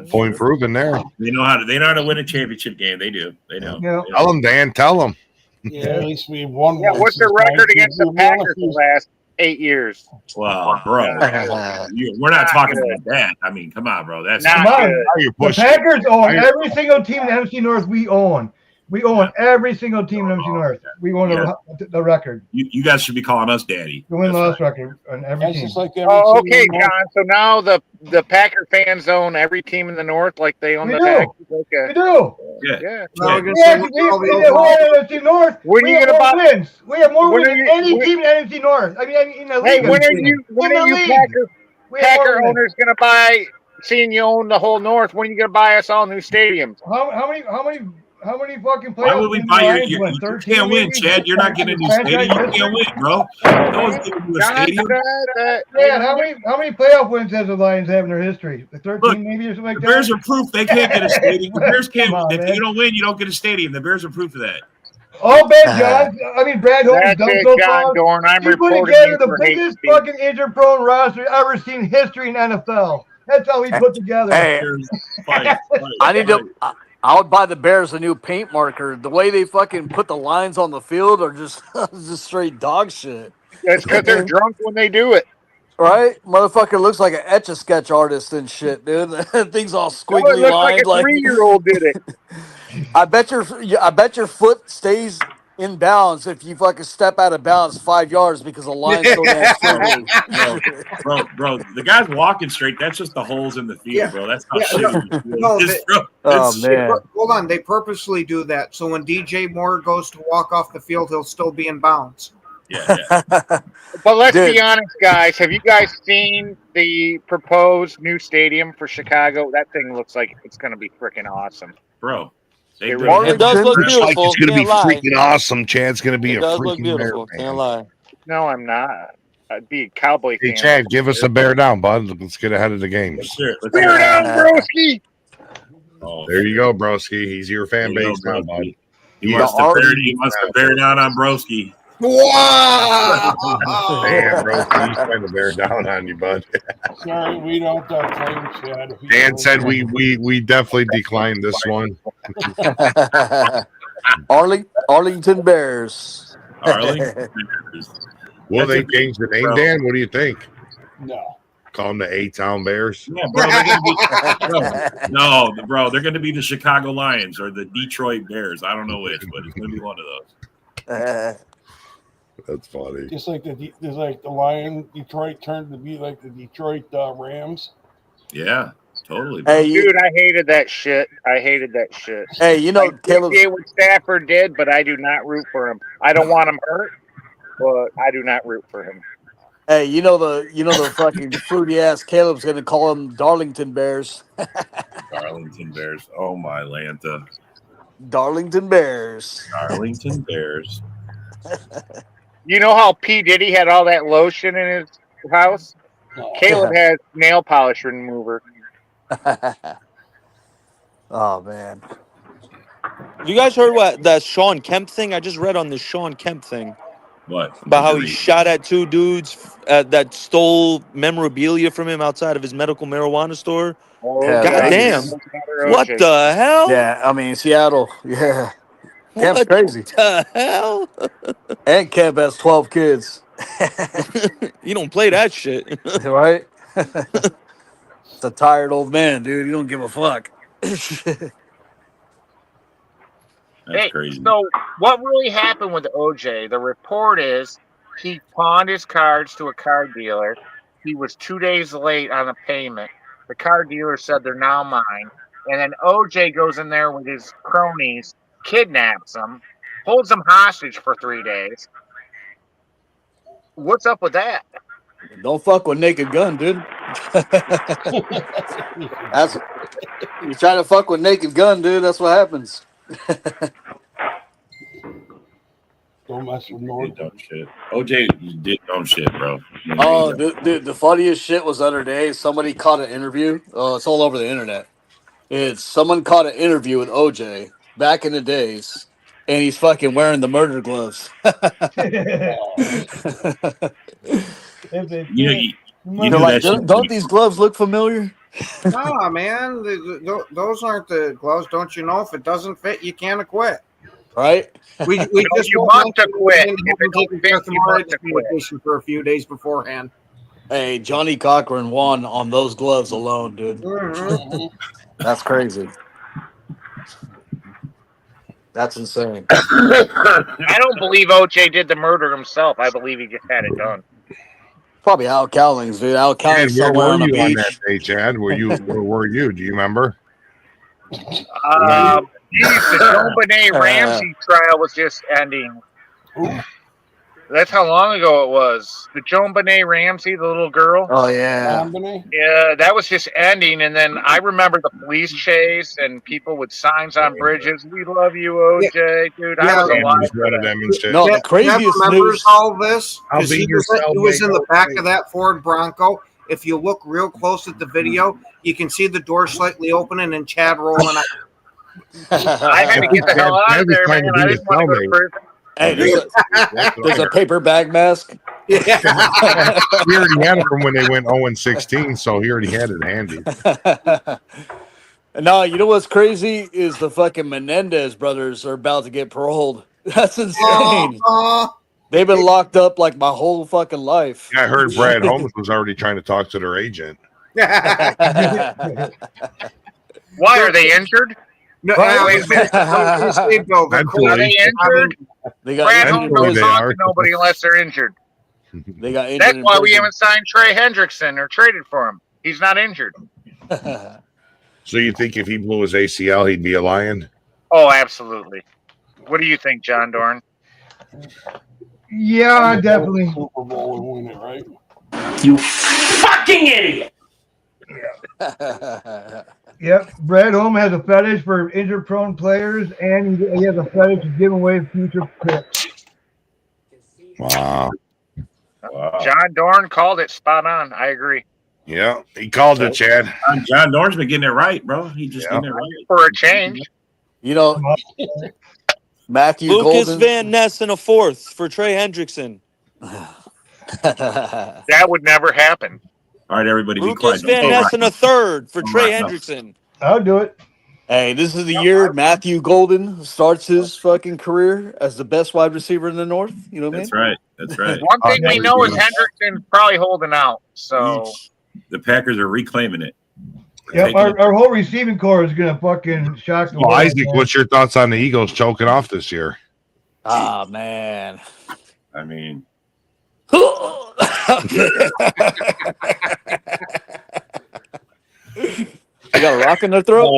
Point proven there. They know how to win a championship game. They do. They know. Yeah. Tell them, Dan. Tell them. Yeah, at least we won. Yeah, what's their record against the Packers the last 8 years? Well, bro, we're not talking about that. I mean, come on, bro. That's Come on. The Packers own every single team in the NFC North we own. We own every single team in NFC North. We own the record. You guys should be calling us daddy. The win-loss record on every team. Okay, John. So now the Packer fans own every team in the North like they own the Packers? Okay. We do. Yeah. NFC North. When are you going to buy wins? We have more wins than any team in NFC North. I mean, in the league. Hey, when are you Packer owners going to buy, seeing you own the whole North, when are you going to buy us all new stadiums? How many fucking Why playoffs? would we buy you can't win, Chad. You're not getting a new stadium. You can't win, bro. No one's giving you a stadium. Yeah, how many playoff wins has the Lions have in their history? The 13 maybe or something like that? The Bears are proof they can't get a stadium. The Bears can't. If man. you don't win, you don't get a stadium. The Bears are proof of that. All bad, John. I mean, Brad Holmes done so John far. Dorn, I'm He put reporting together you the for hate biggest speech. fucking injury-prone roster ever seen in history in NFL. That's how he put together. Hey, I need to. I would buy the Bears a new paint marker. The way they fucking put the lines on the field are just straight dog shit. That's because they're drunk when they do it. Right? Motherfucker looks like an Etch-a-Sketch artist and shit, dude. Things all squiggly Oh, it looks lined. like a 3-year-old did it. I bet your foot stays in bounds if you fucking step out of bounds 5 yards because the line's so damn squiggly. Bro, the guy's walking straight. That's just the holes in the field, bro. That's not shit. Man. Hold on. They purposely do that. So when DJ Moore goes to walk off the field, he'll still be in bounds. Yeah. But let's be honest, guys. Have you guys seen the proposed new stadium for Chicago? That thing looks like it's going to be freaking awesome. Bro. It does look beautiful. Like it's going to be Can't lie. freaking awesome. Chad's going to be It a does look freaking beautiful. bear Can't fan. lie. No, I'm not. I'd be a Cowboy Hey, fan. Chad, give us a bear down, bud. Let's get ahead of the games. Bear down, broski. There you go, broski. He's your fan There you base go, now, broski. bud. He wants to bear down on Broski. Wow! Damn, broski. He's trying to bear down on you, bud. Sorry, we don't claim Chad. Dan said we definitely declined this one. Arlington Bears. Arlington. Will they change the name, Dan? What do you think? No. Call them the A-Town Bears? Yeah, bro. They're going to be the Chicago Lions or the Detroit Bears. I don't know which, but it's going to be one of those. That's funny. Just like the Lion Detroit turned to be like the Detroit Rams. Yeah, totally. Hey, Dude, I hated that shit. Hey, you know, Caleb. I what Stafford did, but I do not root for him. I don't want him hurt, but I do not root for him. Hey, you know the fucking fruity ass Caleb's gonna call them Darlington Bears. Darlington Bears. Oh my Lanta. Darlington Bears. Darlington Bears. You know how P. Diddy had all that lotion in his house? Caleb has nail polish remover. Oh man. Have you guys heard what that Sean Kemp thing? I just read on this Sean Kemp thing. What? About how he shot at two dudes that stole memorabilia from him outside of his medical marijuana store. Oh, Yeah, God damn. What the hell? Yeah, I mean Seattle. Yeah. Kemp's What crazy. the hell? And Kemp has 12 kids. You don't play that shit. Right? It's a tired old man, dude. You don't give a fuck. That's crazy. So what really happened with OJ? The report is he pawned his cards to a car dealer. He was 2 days late on a payment. The car dealer said they're now mine. And then OJ goes in there with his cronies, kidnaps them, holds them hostage for 3 days. What's up with that? Don't fuck with Naked Gun, dude. That's you try to fuck with Naked Gun, dude. That's what happens. Don't mess with North. Dumb shit. OJ did dumb shit, bro. Oh, dude, the funniest shit was the other day. Somebody caught an interview. Oh, it's all over the internet. It's someone caught an interview with OJ back in the days, and he's fucking wearing the murder gloves. They're like, don't these gloves look familiar? Nah, man, those aren't the gloves. Don't you know if it doesn't fit, you can't acquit. Right? We just you want to quit. If it don't fit, you want to quit. communication for a few days beforehand. Hey, Johnny Cochran won on those gloves alone, dude. That's crazy. That's insane. I don't believe OJ did the murder himself. I believe he just had it done. Probably Al Cowlings, dude. Al Cowlings Chad, somewhere where were on the you on beach. that day, Chad? Where were you? Do you remember? The Joe Benet Ramsey trial was just ending. That's how long ago it was. The Joan Benet Ramsey, the little girl. Oh yeah. Yeah, that was just ending, and then I remember the police chase and people with signs on bridges. We love you, OJ, dude. I was alive for that. No, the craziest remembers news. all this I'll because be he your was in the cellmate, back OJ. of that Ford Bronco. If you look real close at the video, you can see the door slightly opening and Chad rolling out. I had to get the hell out of there, man. I didn't want to go to prison. Hey, there's a paper bag mask. He already had it from when they went 0-16, so he already had it handy. No, you know what's crazy is the fucking Menendez brothers are about to get paroled. That's insane. They've been locked up like my whole fucking life. Yeah, I heard Brad Holmes was already trying to talk to their agent. Why are they injured? No, Wait a minute. Are they injured? They got Brad injured Holmes in don't prison. talk to nobody unless they're injured. They got injured. That's in why we prison. haven't signed Trey Hendrickson or traded for him. He's not injured. So you think if he blew his ACL, he'd be a Lion? Oh, absolutely. What do you think, John Dorn? Yeah, definitely. Super Bowl and win it, right? You fucking idiot! Yep, Brad Holmes has a fetish for injury-prone players, and he has a fetish to give away future picks. Wow. John Dorn called it spot on. I agree. Yeah, he called it, Chad. John Dorn's been getting it right, bro. He just getting it right. For a change. You know, Matthew Lucas Golden. Van Ness in a fourth for Trey Hendrickson. That would never happen. All right, everybody, be Lucas quiet. Van Ness in a third for Trey right, no. Hendrickson. I'll do it. Hey, this is the year Matthew Golden starts his fucking career as the best wide receiver in the North. You know what I mean? That's right. That's right. One thing we know is Hendrickson's probably holding out. So The Packers are reclaiming it. Yep, our whole receiving core is gonna fucking shock the Well, world, Isaac, man. what's your thoughts on the Eagles choking off this year? Ah, man. I mean, They got a rock in their throat.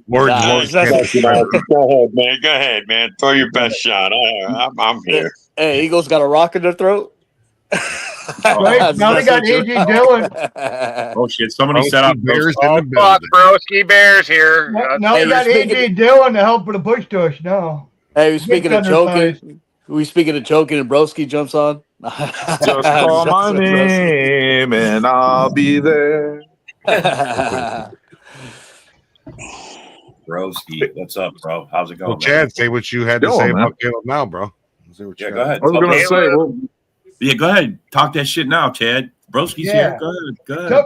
Words, Nah, words that's- can't Go ahead, man. Go ahead, man. Throw your best shot. I'm here. Hey, Eagles got a rock in their throat. Right? Now they got AJ Dillon. oh shit! Somebody set up Bears those. in the fuck, building. broski Bears here. Now Hey, we got speaking AJ Dillon to help with the push tush now. Hey, we speaking of Get undersized. choking. We speaking of choking, and Broski jumps on. Just call my name and I'll be there. Broski, what's up, bro? How's it going? Well, Chad, say what you had to say about Caleb now, bro. Say what go ahead. I was going to say, well, yeah, go ahead. Talk that shit now, Chad. Broski's here. Go ahead. Go ahead.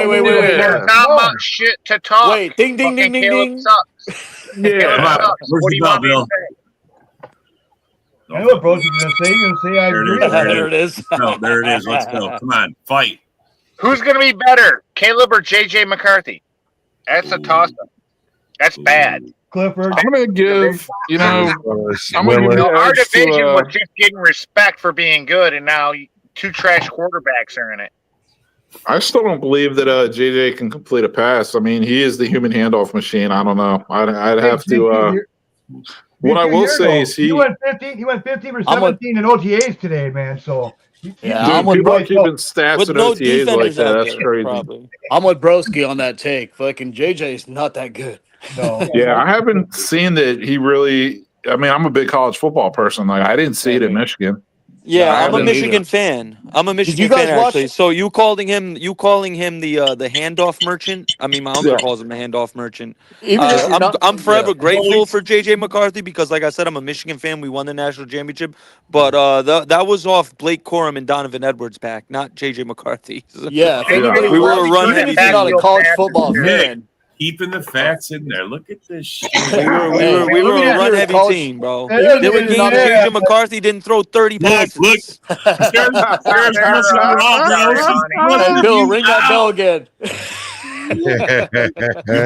Wait. There's not much shit to talk. Wait, ding, Caleb ding. Sucks. Yeah. Caleb sucks. Where's What the do you bell, want me to Bill? say? I know what Brosy's going to say. He's going to say I agree. There it is. No, there it is. Let's go. Come on, fight. Who's going to be better, Caleb or JJ McCarthy? That's a toss-up. That's bad. Clifford. I'm going to give, I'm going to give our the edge division to, was just getting respect for being good, and now two trash quarterbacks are in it. I still don't believe that JJ can complete a pass. I mean, he is the human handoff machine. I don't know. I'd have to. What I will say is he went 15. He went 15 for 17 in OTAs today, man. So I'm dude, with people are keeping stats with in no OTAs like defenders that. out That's there, crazy. probably. I'm with Broski on that take. Fucking JJ's not that good. No. Yeah, I haven't seen that he really. I mean, I'm a big college football person. Like, I didn't see it in Michigan. Yeah, I I'm a didn't Michigan either. fan. I'm a Michigan you guys fan, watch- actually. So you calling him the handoff merchant? I mean, my uncle calls him the handoff merchant. Even if you're not- I'm forever yeah. grateful for JJ McCarthy because, like I said, I'm a Michigan fan. We won the national championship, but that was off Blake Corum and Donovan Edwards back, not JJ McCarthy. Yeah, if anybody we were a watched- run even heavy if you're not a team. college football fan. Keeping the facts in there. Look at this shit. We were a run heavy team, bro. Even There were if you're games not a- JJ McCarthy didn't throw 30 passes. Look. Hey, Bill, ring that bell again. You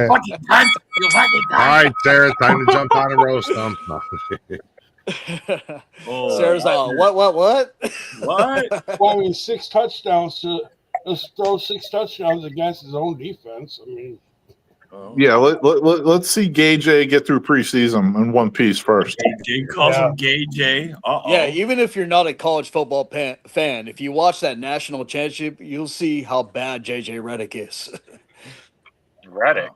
fucking cunt. You fucking cunt. All right, Sarah, time to jump on and roast them. Sarah's on. What? What? Well, I mean, 6 touchdowns to let's throw 6 touchdowns against his own defense. I mean, Yeah, let's see Gay J get through preseason in one piece first. Jay calls him Gay J. Yeah, even if you're not a college football fan, if you watch that national championship, you'll see how bad JJ Redick is. Redick.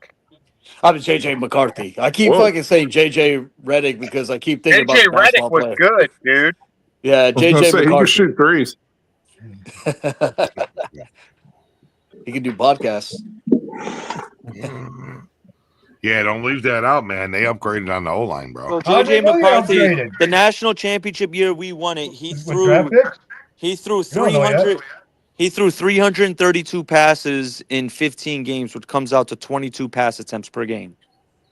I mean, JJ McCarthy. I keep fucking saying JJ Redick because I keep thinking JJ about the basketball Redick was player. good, dude. Yeah, JJ He can McCarthy. shoot threes. He can do podcasts. Yeah, don't leave that out, man. They upgraded on the O line, bro. Well, JJ McCarthy, the national championship year we won it, he threw 300. He threw 332 passes in 15 games, which comes out to 22 pass attempts per game.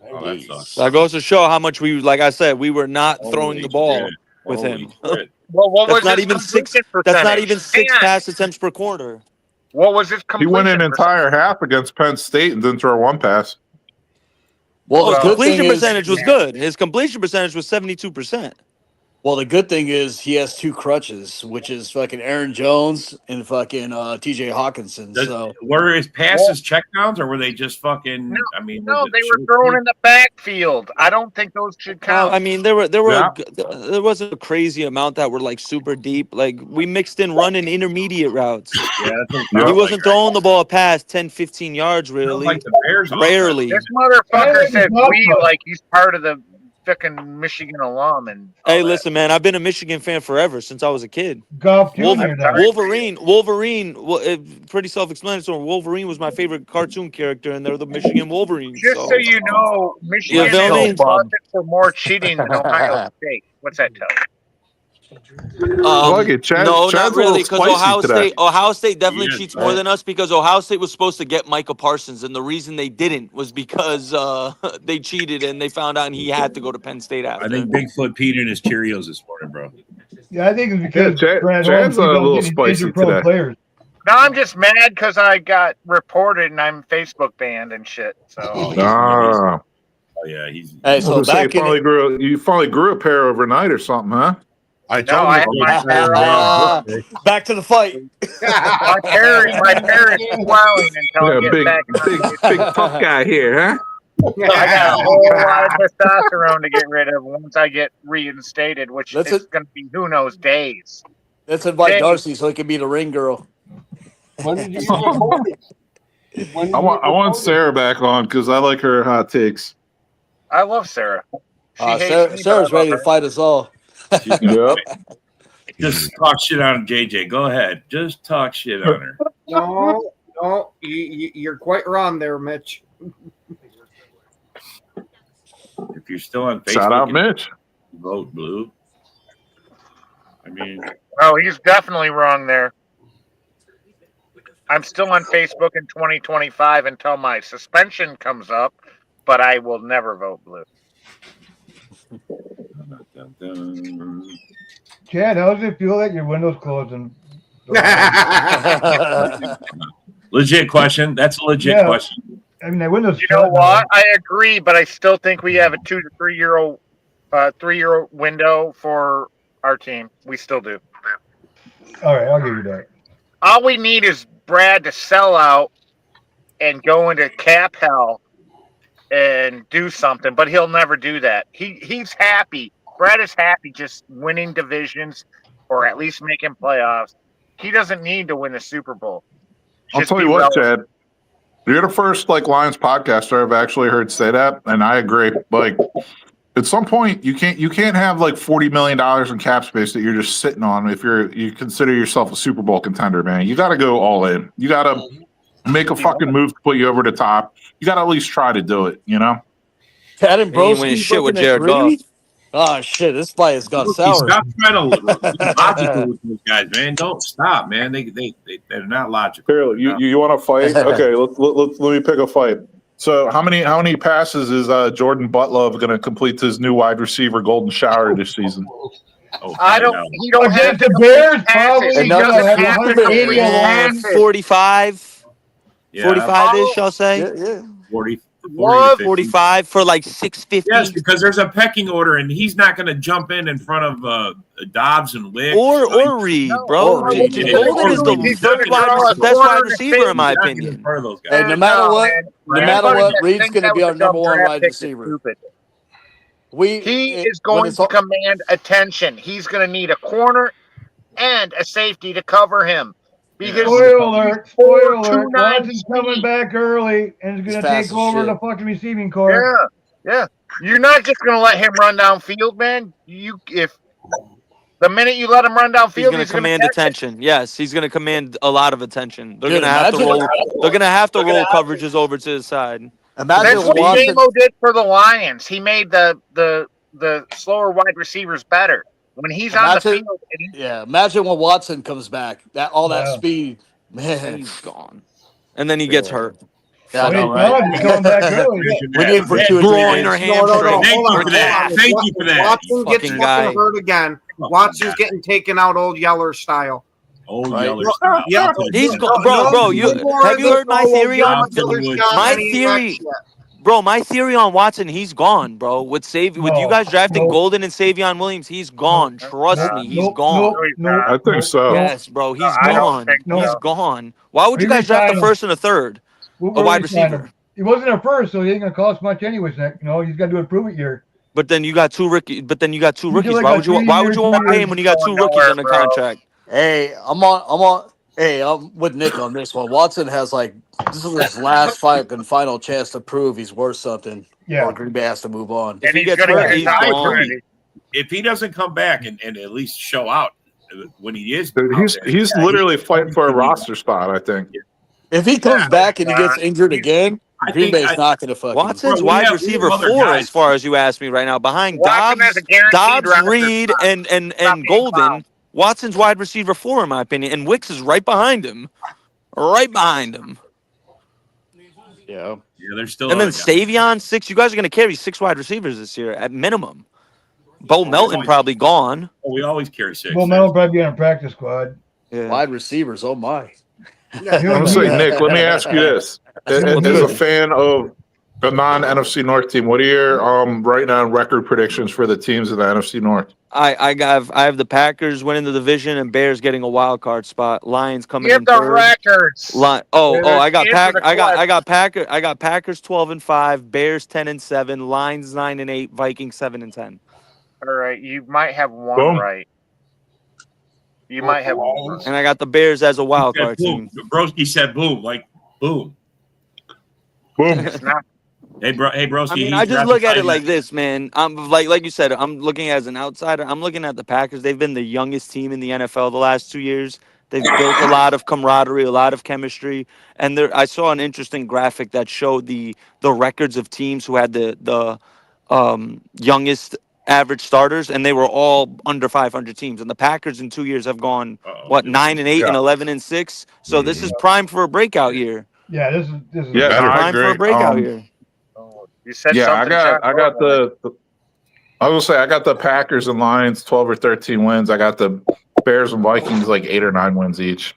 Oh, that sucks. So that goes to show how much like I said, we were not throwing the ball with him. Well, what That's was not his even six. completion That's not percentage? even 6 pass attempts per quarter. What was his He completion went an percentage? entire half against Penn State and didn't throw one pass. Well, His the good thing completion is- percentage was good. His completion percentage was 72%. Well, the good thing is he has 2 crutches, which is fucking Aaron Jones and fucking TJ Hawkinson. So Were his passes checkdowns or were they just fucking? I mean, No, they were thrown in the backfield. I don't think those should count. I mean, there wasn't a crazy amount that were like super deep. Like we mixed in running intermediate routes. Yeah, He wasn't throwing the ball past 10, 15 yards really. Like the Bears Rarely. This motherfucker said we like he's part of the fucking Michigan alum and Hey, listen, man. I've been a Michigan fan forever since I was a kid. Golf Wolverine. Pretty self-explanatory. Wolverine was my favorite cartoon character, and they're the Michigan Wolverines. just so you know, Michigan You feel me? is wanted for more cheating than Ohio State. What's that tell you? Look at Chad. No, Chad's not a really, little because spicy Ohio State definitely He is, cheats more than us because Ohio State was supposed to get Micah Parsons, and the reason they didn't was because they cheated and they found out he had to go to Penn State after. I think Bigfoot peed in his Cheerios this morning, bro. Yeah, I think it's because Chad's a little spicy today. players. No, I'm just mad because I got reported and I'm Facebook banned and shit. So Oh, yeah, he's. Hey, so back in you finally grew a pair overnight or something, huh? I no, I had my hair back to the fight. my hair is swelling until I get big, back. big tough guy here, huh? I got a whole lot of testosterone to get rid of once I get reinstated, which is going to be who knows days. Let's invite Darcy so he can be the ring girl. when did you get reported? I want Sarah back on because I like her hot takes. I love Sarah. She hates me, Sarah's but I love ready to her. fight us all. Yep. Just talk shit on JJ. Go ahead. Just talk shit on her. No, you're quite wrong there, Mitch. If you're still on Facebook, Shout out, Mitch. Vote blue. I mean, oh, he's definitely wrong there. I'm still on Facebook in 2025 until my suspension comes up, but I will never vote blue. Chad, how does it feel that your window's closed? And legit question. That's a legit question. I mean, that window's. You know what? I agree, but I still think we have a 2 to 3 year old, 3-year window for our team. We still do. All right, I'll give you that. All we need is Brad to sell out and go into cap hell and do something, but he'll never do that. He's happy. Brad is happy just winning divisions or at least making playoffs. He doesn't need to win the Super Bowl. I'll tell you what, Chad. You're the first Lions podcaster I've actually heard say that, and I agree. Like, at some point, you can't have $40 million in cap space that you're just sitting on if you consider yourself a Super Bowl contender, man. You got to go all in. You got to make a fucking move to put you over the top. You got to at least try to do it, you know? Chad and Broski shit with Jared Goff. Oh shit, this fight has gone sour. Stop trying to be logical with these guys, man. Don't stop, man. They're not logical. Here, you want to fight? Okay, let me pick a fight. So how many passes is Jordan Butler going to complete his new wide receiver golden shower this season? He don't have the Bears. Probably he doesn't have to complete passes. 45. Yeah. 45-ish, I'll say. Yeah. 40 45 for 650. Yes, because there's a pecking order, and he's not going to jump in front of Dobbs and Wick or Reed, bro. Golden is the best wide receiver in my opinion. Hey, no matter what, Reed's going to be our number one wide receiver. He is going to command attention. He's going to need a corner and a safety to cover him. Because spoiler alert, Watson's coming back early and is going to take over the fucking receiving corps. Yeah. You're not just going to let him run downfield, man. If the minute you let him run downfield, he's going to command attention. Yes, he's going to command a lot of attention. They're going to have to roll. They're going to have to roll coverages over to the side. That's what J-Mo did for the Lions. He made the slower wide receivers better. When he's on the field. Imagine when Watson comes back. That speed, man. He's gone. And then he gets hurt. Yeah, I know, right? He's coming back early. We need for 2 groin or hamstring. Thank you for that. Watson gets fucking hurt again. Watson's getting taken out old Yeller style. Old Yeller style. Yeah, he's gone, bro. Have you heard my theory on my theory on Watson? He's gone, bro. With you guys drafting Golden and Savion Williams, he's gone. Trust me, he's gone. I think so. Yes, bro, he's gone. He's gone. Why would you guys draft the first and the third? A wide receiver. He wasn't a first, so he ain't gonna cost much anyways. He's got to do a prove it year. But then you got two rookies. Why would you want to pay him when you got 2 rookies on the contract? Hey, I'm with Nick on this one. Watson has this is his last fight and final chance to prove he's worth something. Yeah. Or Green Bay has to move on. And he's hurt, he's gone. If he doesn't come back and at least show out when he is, he's literally fighting for a roster spot, I think. If he comes back and he gets injured again, Green Bay's not going to fucking. Watson's wide receiver 4, as far as you ask me right now, behind Dobbs, Reed, and Golden. Watson's wide receiver 4, in my opinion, and Wicks is right behind him. Yeah, there's still. And then Savion 6. You guys are going to carry 6 wide receivers this year at minimum. Bo Melton probably gone. We always carry 6. Bo Melton probably be on a practice squad. Yeah. Wide receivers, oh my. I'm gonna say, Nick, let me ask you this: as a fan of a non-NFC North team, what are your right now record predictions for the teams in the NFC North? I have the Packers winning the division and Bears getting a wild card spot. Lions coming in third. Give the records. I got Packers 12-5, Bears 10-7, Lions 9-8, Vikings 7-10. All right, you might have one right. You might have one right. And I got the Bears as a wild card team. Broski said boom, boom. It's not. Hey, Broski. I mean, I just look at it like this, man. I'm like you said, I'm looking as an outsider. I'm looking at the Packers. They've been the youngest team in the NFL the last 2 years. They've built a lot of camaraderie, a lot of chemistry, and I saw an interesting graphic that showed the records of teams who had the youngest average starters, and they were all under 500 teams. And the Packers in 2 years have gone 9-8 and 11-6. So this is prime for a breakout year. Yeah, this is Yeah, no, I prime for a agree. breakout year. You said Yeah, something. I got the I will say I got the Packers and Lions 12 or 13 wins. I got the Bears and Vikings like 8 or 9 wins each.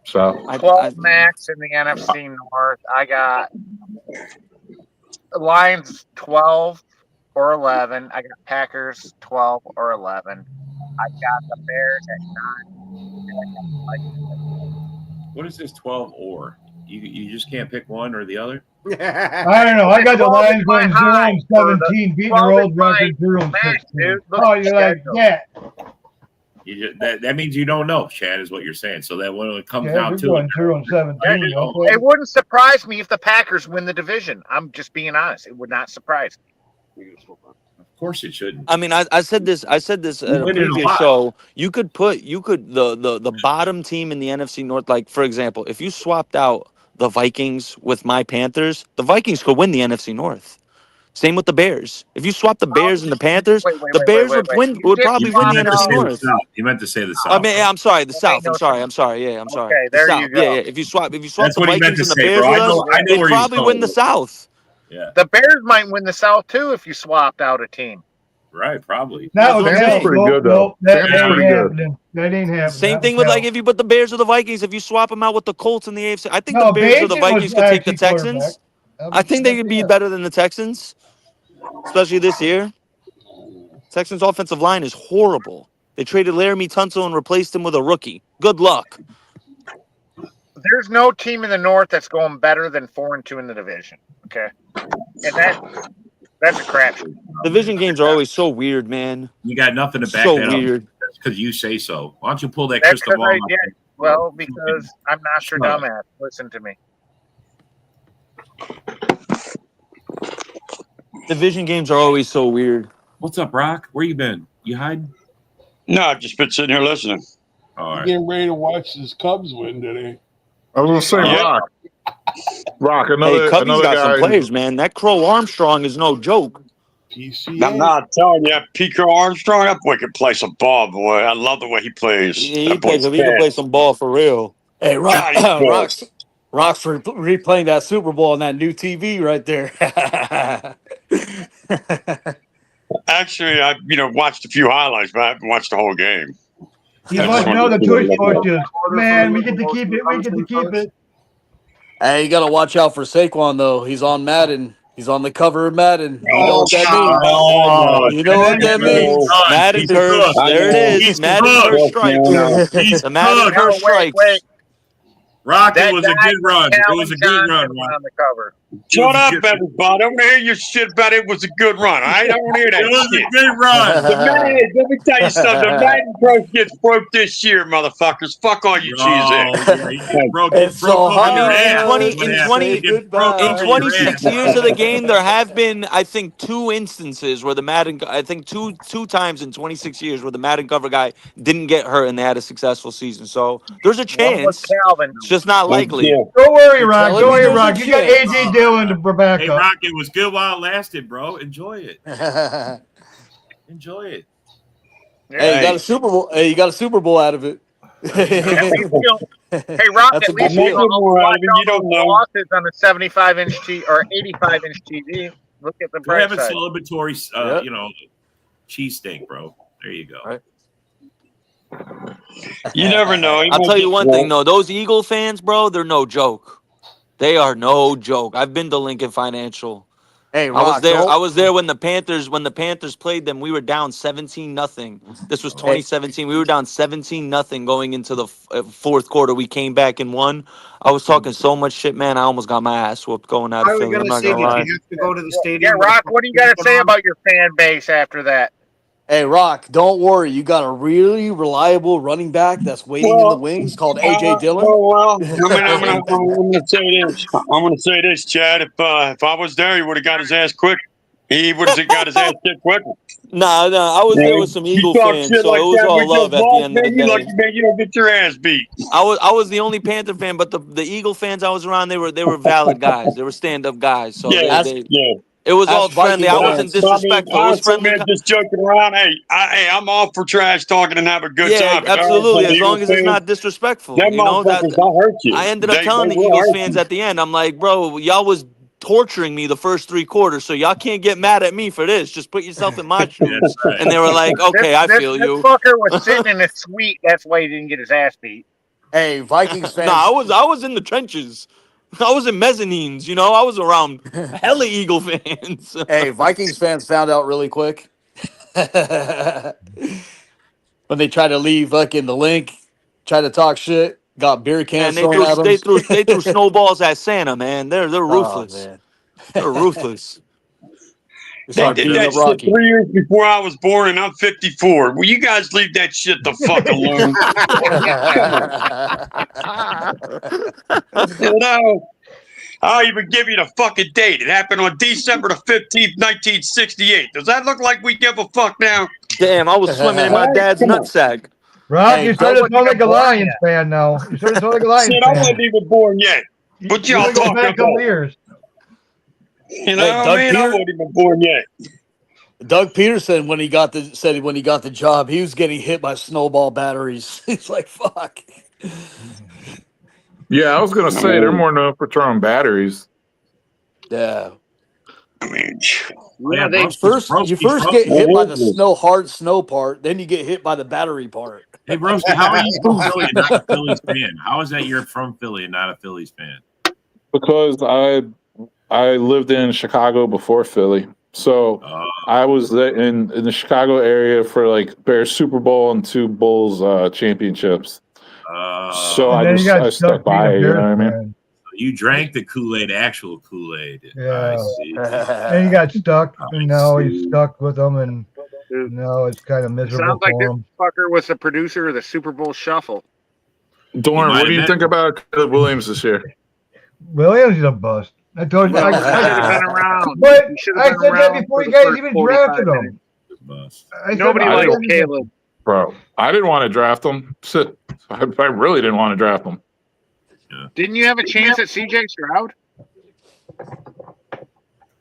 So 12 max in the NFC North. I got the Lions 12 or 11. I got Packers 12 or 11. I got the Bears at 9. What is this 12 or? You just can't pick one or the other? I don't know. I got the Lions going 0-17, beating their old record 0-16. Oh, you're like, yeah. That means you don't know, Chad, is what you're saying. So that when it comes Yeah, down we're to going it, 0-17. It wouldn't surprise me if the Packers win the division. I'm just being honest. It would not surprise me. of course it shouldn't. I mean, I said this at a previous show. You could the bottom team in the NFC North, like for example, if you swapped out the Vikings with my Panthers, the Vikings could win the NFC North. Same with the Bears. If you swap the Bears and the Panthers, the Bears would probably win the NFC North. You meant to say the South. I mean, I'm sorry, the South. I'm sorry. Yeah, I'm sorry. Okay, The there South. you go. Yeah. If you swap That's the what he meant Vikings to and the say, Bears bro. with I us, know they'd where he's probably going win the with it. South. Yeah. The Bears might win the South too if you swapped out a team. Right, probably. That was That's pretty good, though. That That's ain't pretty good. happening. That ain't happening. Same thing with like if you put the Bears or the Vikings, if you swap them out with the Colts and the AFC, I think No, the Bears or the Bateman was Vikings could take the actually Texans. I think they could be better than the Texans, especially this year. Texans' offensive line is horrible. They traded Laramie Tunsil and replaced him with a rookie. Good luck. There's no team in the North that's going better than 4-2 in the division. Okay, and that's a crapshoot. Division games are always so weird, man. You got nothing to back So that weird. up. That's because you say so. Why don't you pull that That's crystal because ball? I did. Well, because I'm Nostradamus. Listen to me. Division games are always so weird. What's up, Rock? Where you been? You hiding? No, I've just been sitting here listening. All right. Getting ready to watch this Cubs win today. I was gonna say Rock. Another Hey, Cubby's another got guy. some players, man. That Crow Armstrong is no joke. I'm not telling you, Pico Armstrong, that boy can play some ball, boy. I love the way he plays. He That boy's can play some ball for real. Hey, God, he's good. Rock's for replaying that Super Bowl on that new TV right there. Actually, I watched a few highlights, but I haven't watched the whole game. He's watching all the Twitch watches. Man, we get to keep it. We get to keep it. Hey, you got to watch out for Saquon, though. He's on Madden. He's on the cover of Madden. You know what that means. You know what that means. Madden curse. There it is. Madden curse strikes. The Madden curse strikes. Rock, it was a good run. It was a good run, on the cover. Shut up, everybody. I want to hear your shit about it was a good run. I don't want to hear that It was shit. a good run. The Madden, let me tell you something. The Madden Pro gets broke this year, motherfuckers. Fuck all you It's so hard. In 26 years of the game, there have been, I think, two instances where the Madden, two times in 26 years where the Madden cover guy didn't get hurt and they had a successful season. So there's a chance. It's just not likely. Don't worry, Rock. Don't worry, Rock. You got AJ Dillon to back Hey, up. Rock, it was good while it lasted, bro. Enjoy it. Enjoy it. Hey, you got a Super Bowl. Hey, you got a Super Bowl out of it. Hey, Rock, That's at least you don't know losses on a 75-inch TV or 85-inch TV. Look at the We're bright having side. celebratory, cheese steak, bro. There you go. Right. You never know. I'll tell you one thing, though. Those Eagle fans, bro, they're no joke. They are no joke. I've been to Lincoln Financial. Hey, I was Rock, there. don't- I was there when the Panthers played them. We were down 17-0. This was 2017. We were down 17-0 going into the fourth quarter. We came back and won. I was talking so much shit, man. I almost got my ass whooped going out I of was Philly. I'm going to not say, gonna did lie. you have to go to the Yeah, stadium? Rock, what do you got to say about your fan base after that? Hey, Rock, don't worry. You got a really reliable running back that's waiting in the wings called AJ Dillon. I'm going to say this. I'm going to say this, Chad. If I was there, he would have got his ass quick. He would have got his ass hit quicker. Nah. I was there with some Eagle fans, so it was all love at the end of the day. Man, you don't get your ass beat. I was the only Panther fan, but the Eagle fans I was around, they were valid guys. They were stand up guys. So It was all Ask Viking friendly. I wasn't fans. disrespectful. It was Honestly, friendly. man, just joking around. Hey, I'm all for trash talking and have a good Yeah, time. But absolutely. As long Eagles as it's fans, not disrespectful, them you know that. motherfuckers don't hurt you. I ended up They telling the will Eagles hurt fans you. at the end, I'm like, bro, y'all was torturing me the first 3 quarters, so y'all can't get mad at me for this. Just put yourself in my shoes. Right. And they were like, okay, I feel This you. fucker was sitting in a suite. That's why he didn't get his ass beat. Hey, Vikings fans. Nah, I was in the trenches. I was in mezzanines, you know. I was around hella Eagle fans. Hey, Vikings fans found out really quick when they tried to leave fucking the link, tried to talk shit, got beer cans And thrown at them. they threw snowballs at Santa, man. They're Oh ruthless. man, They're ruthless. they They started did beating that up shit Rocky. 3 years before I was born, and I'm 54. Will you guys leave that shit the fuck alone? You know, I'll even give you the fucking date. It happened on December the 15th, 1968. Does that look like we give a fuck now? Damn, I was swimming in my dad's Come on. nutsack. Rob, Hey, you started to wasn't sound even like a born Lions yet. fan now. You started to sound like a Lions Shit, I fan. wasn't even born yet. What You y'all only go talking back a couple about? years. You know Hey, what Doug I mean? I Peter- wasn't even born yet. Doug Peterson, when he got the job, he was getting hit by snowball batteries. He's like, "Fuck." Yeah, I was gonna say they're more known for throwing batteries. Yeah. I mean, Yeah, they You first get hit by the hard snow part, then you get hit by the battery part. Hey, Broski, how are you from Philly and not a Phillies fan? How is that you're from Philly and not a Phillies fan? Because I lived in Chicago before Philly, so I was in the Chicago area for like Bears Super Bowl and 2 Bulls championships. So I stuck by it. You know what I mean? You drank the Kool-Aid, actual Kool-Aid. Yeah. I see. And he got stuck, and now he's stuck with them, and now it's kind of miserable sounds like for this him. fucker was the producer of the Super Bowl Shuffle. Dorn, what do you think about Caleb Williams this year? Williams is a bust. I told you. Well, he should have been around. But He should have I been said that around before for you the guys first even 45 drafted him. minutes. I said Nobody that likes before- Caleb. Bro, I didn't want to draft him. Shit, I really didn't want to draft him. Didn't you have a chance at CJ Stroud?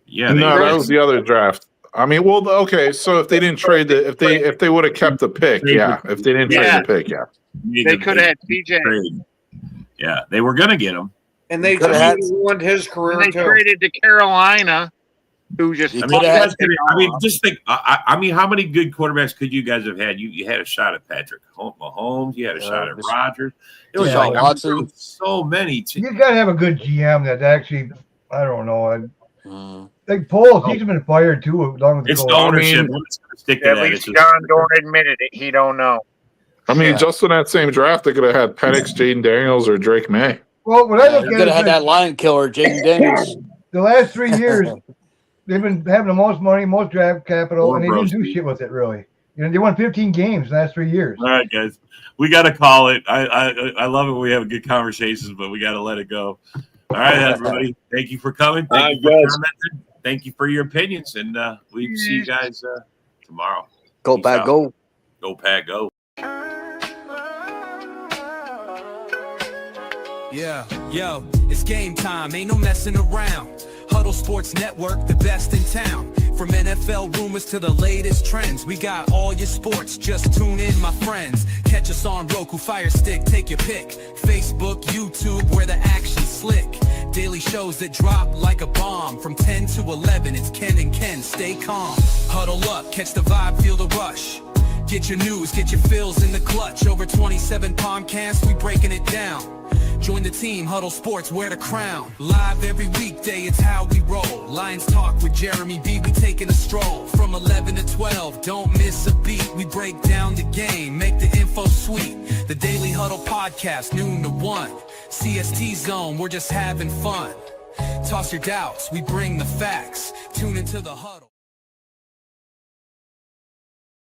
Yeah, No, that was the other draft. I mean, well, okay. So if they didn't trade if they would have kept the pick, yeah. If they didn't trade the pick, yeah. They could have had CJ. Yeah, they were gonna get him. And they Could've just had- ruined his career And they too. traded to Carolina, who just. I mean, just think. I mean, how many good quarterbacks could you guys have had? You had a shot at Patrick Mahomes. You had a shot at Rodgers. It was like Watson. so many. You got to have a good GM that actually, I don't know. Like Poles, he's been fired too, along with the It's coach. the ownership. Let's stick to At that. least It's just- John Dorn admitted it. He don't know. I mean, just in that same draft, they could have had Penix, Jaden Daniels, or Drake May. Well, when I look You at could it, have had that lion killer, Jaden Daniels. the last 3 years, they've been having the most money, most draft capital, and they didn't do shit with it really. You know, they won 15 games the last 3 years. All right, guys, we got to call it. I love it when we have good conversations, but we got to let it go. All right, everybody. Thank you for coming. Thank you for commenting. Thank you for your opinions, and we see you guys tomorrow. Go Peace Pack, out. go. Go Pack, go. Yeah, yo, it's game time, ain't no messing around. Huddle Sports Network, the best in town. From NFL rumors to the latest trends, we got all your sports, just tune in, my friends. Catch us on Roku, Fire Stick, take your pick. Facebook, YouTube, where the action's slick. Daily shows that drop like a bomb. From 10 to 11, it's Ken and Ken, stay calm. Huddle up, catch the vibe, feel the rush. Get your news, get your fills in the clutch. Over 27 podcasts, we breaking it down. Join the team, Huddle Sports, wear the crown. Live every weekday, it's how we roll. Lions Talk with Jeremy B, we taking a stroll. From 11 to 12, don't miss a beat. We break down the game, make the info sweet. The Daily Huddle podcast, noon to 1. CST Zone, we're just having fun. Toss your doubts, we bring the facts. Tune into the Huddle.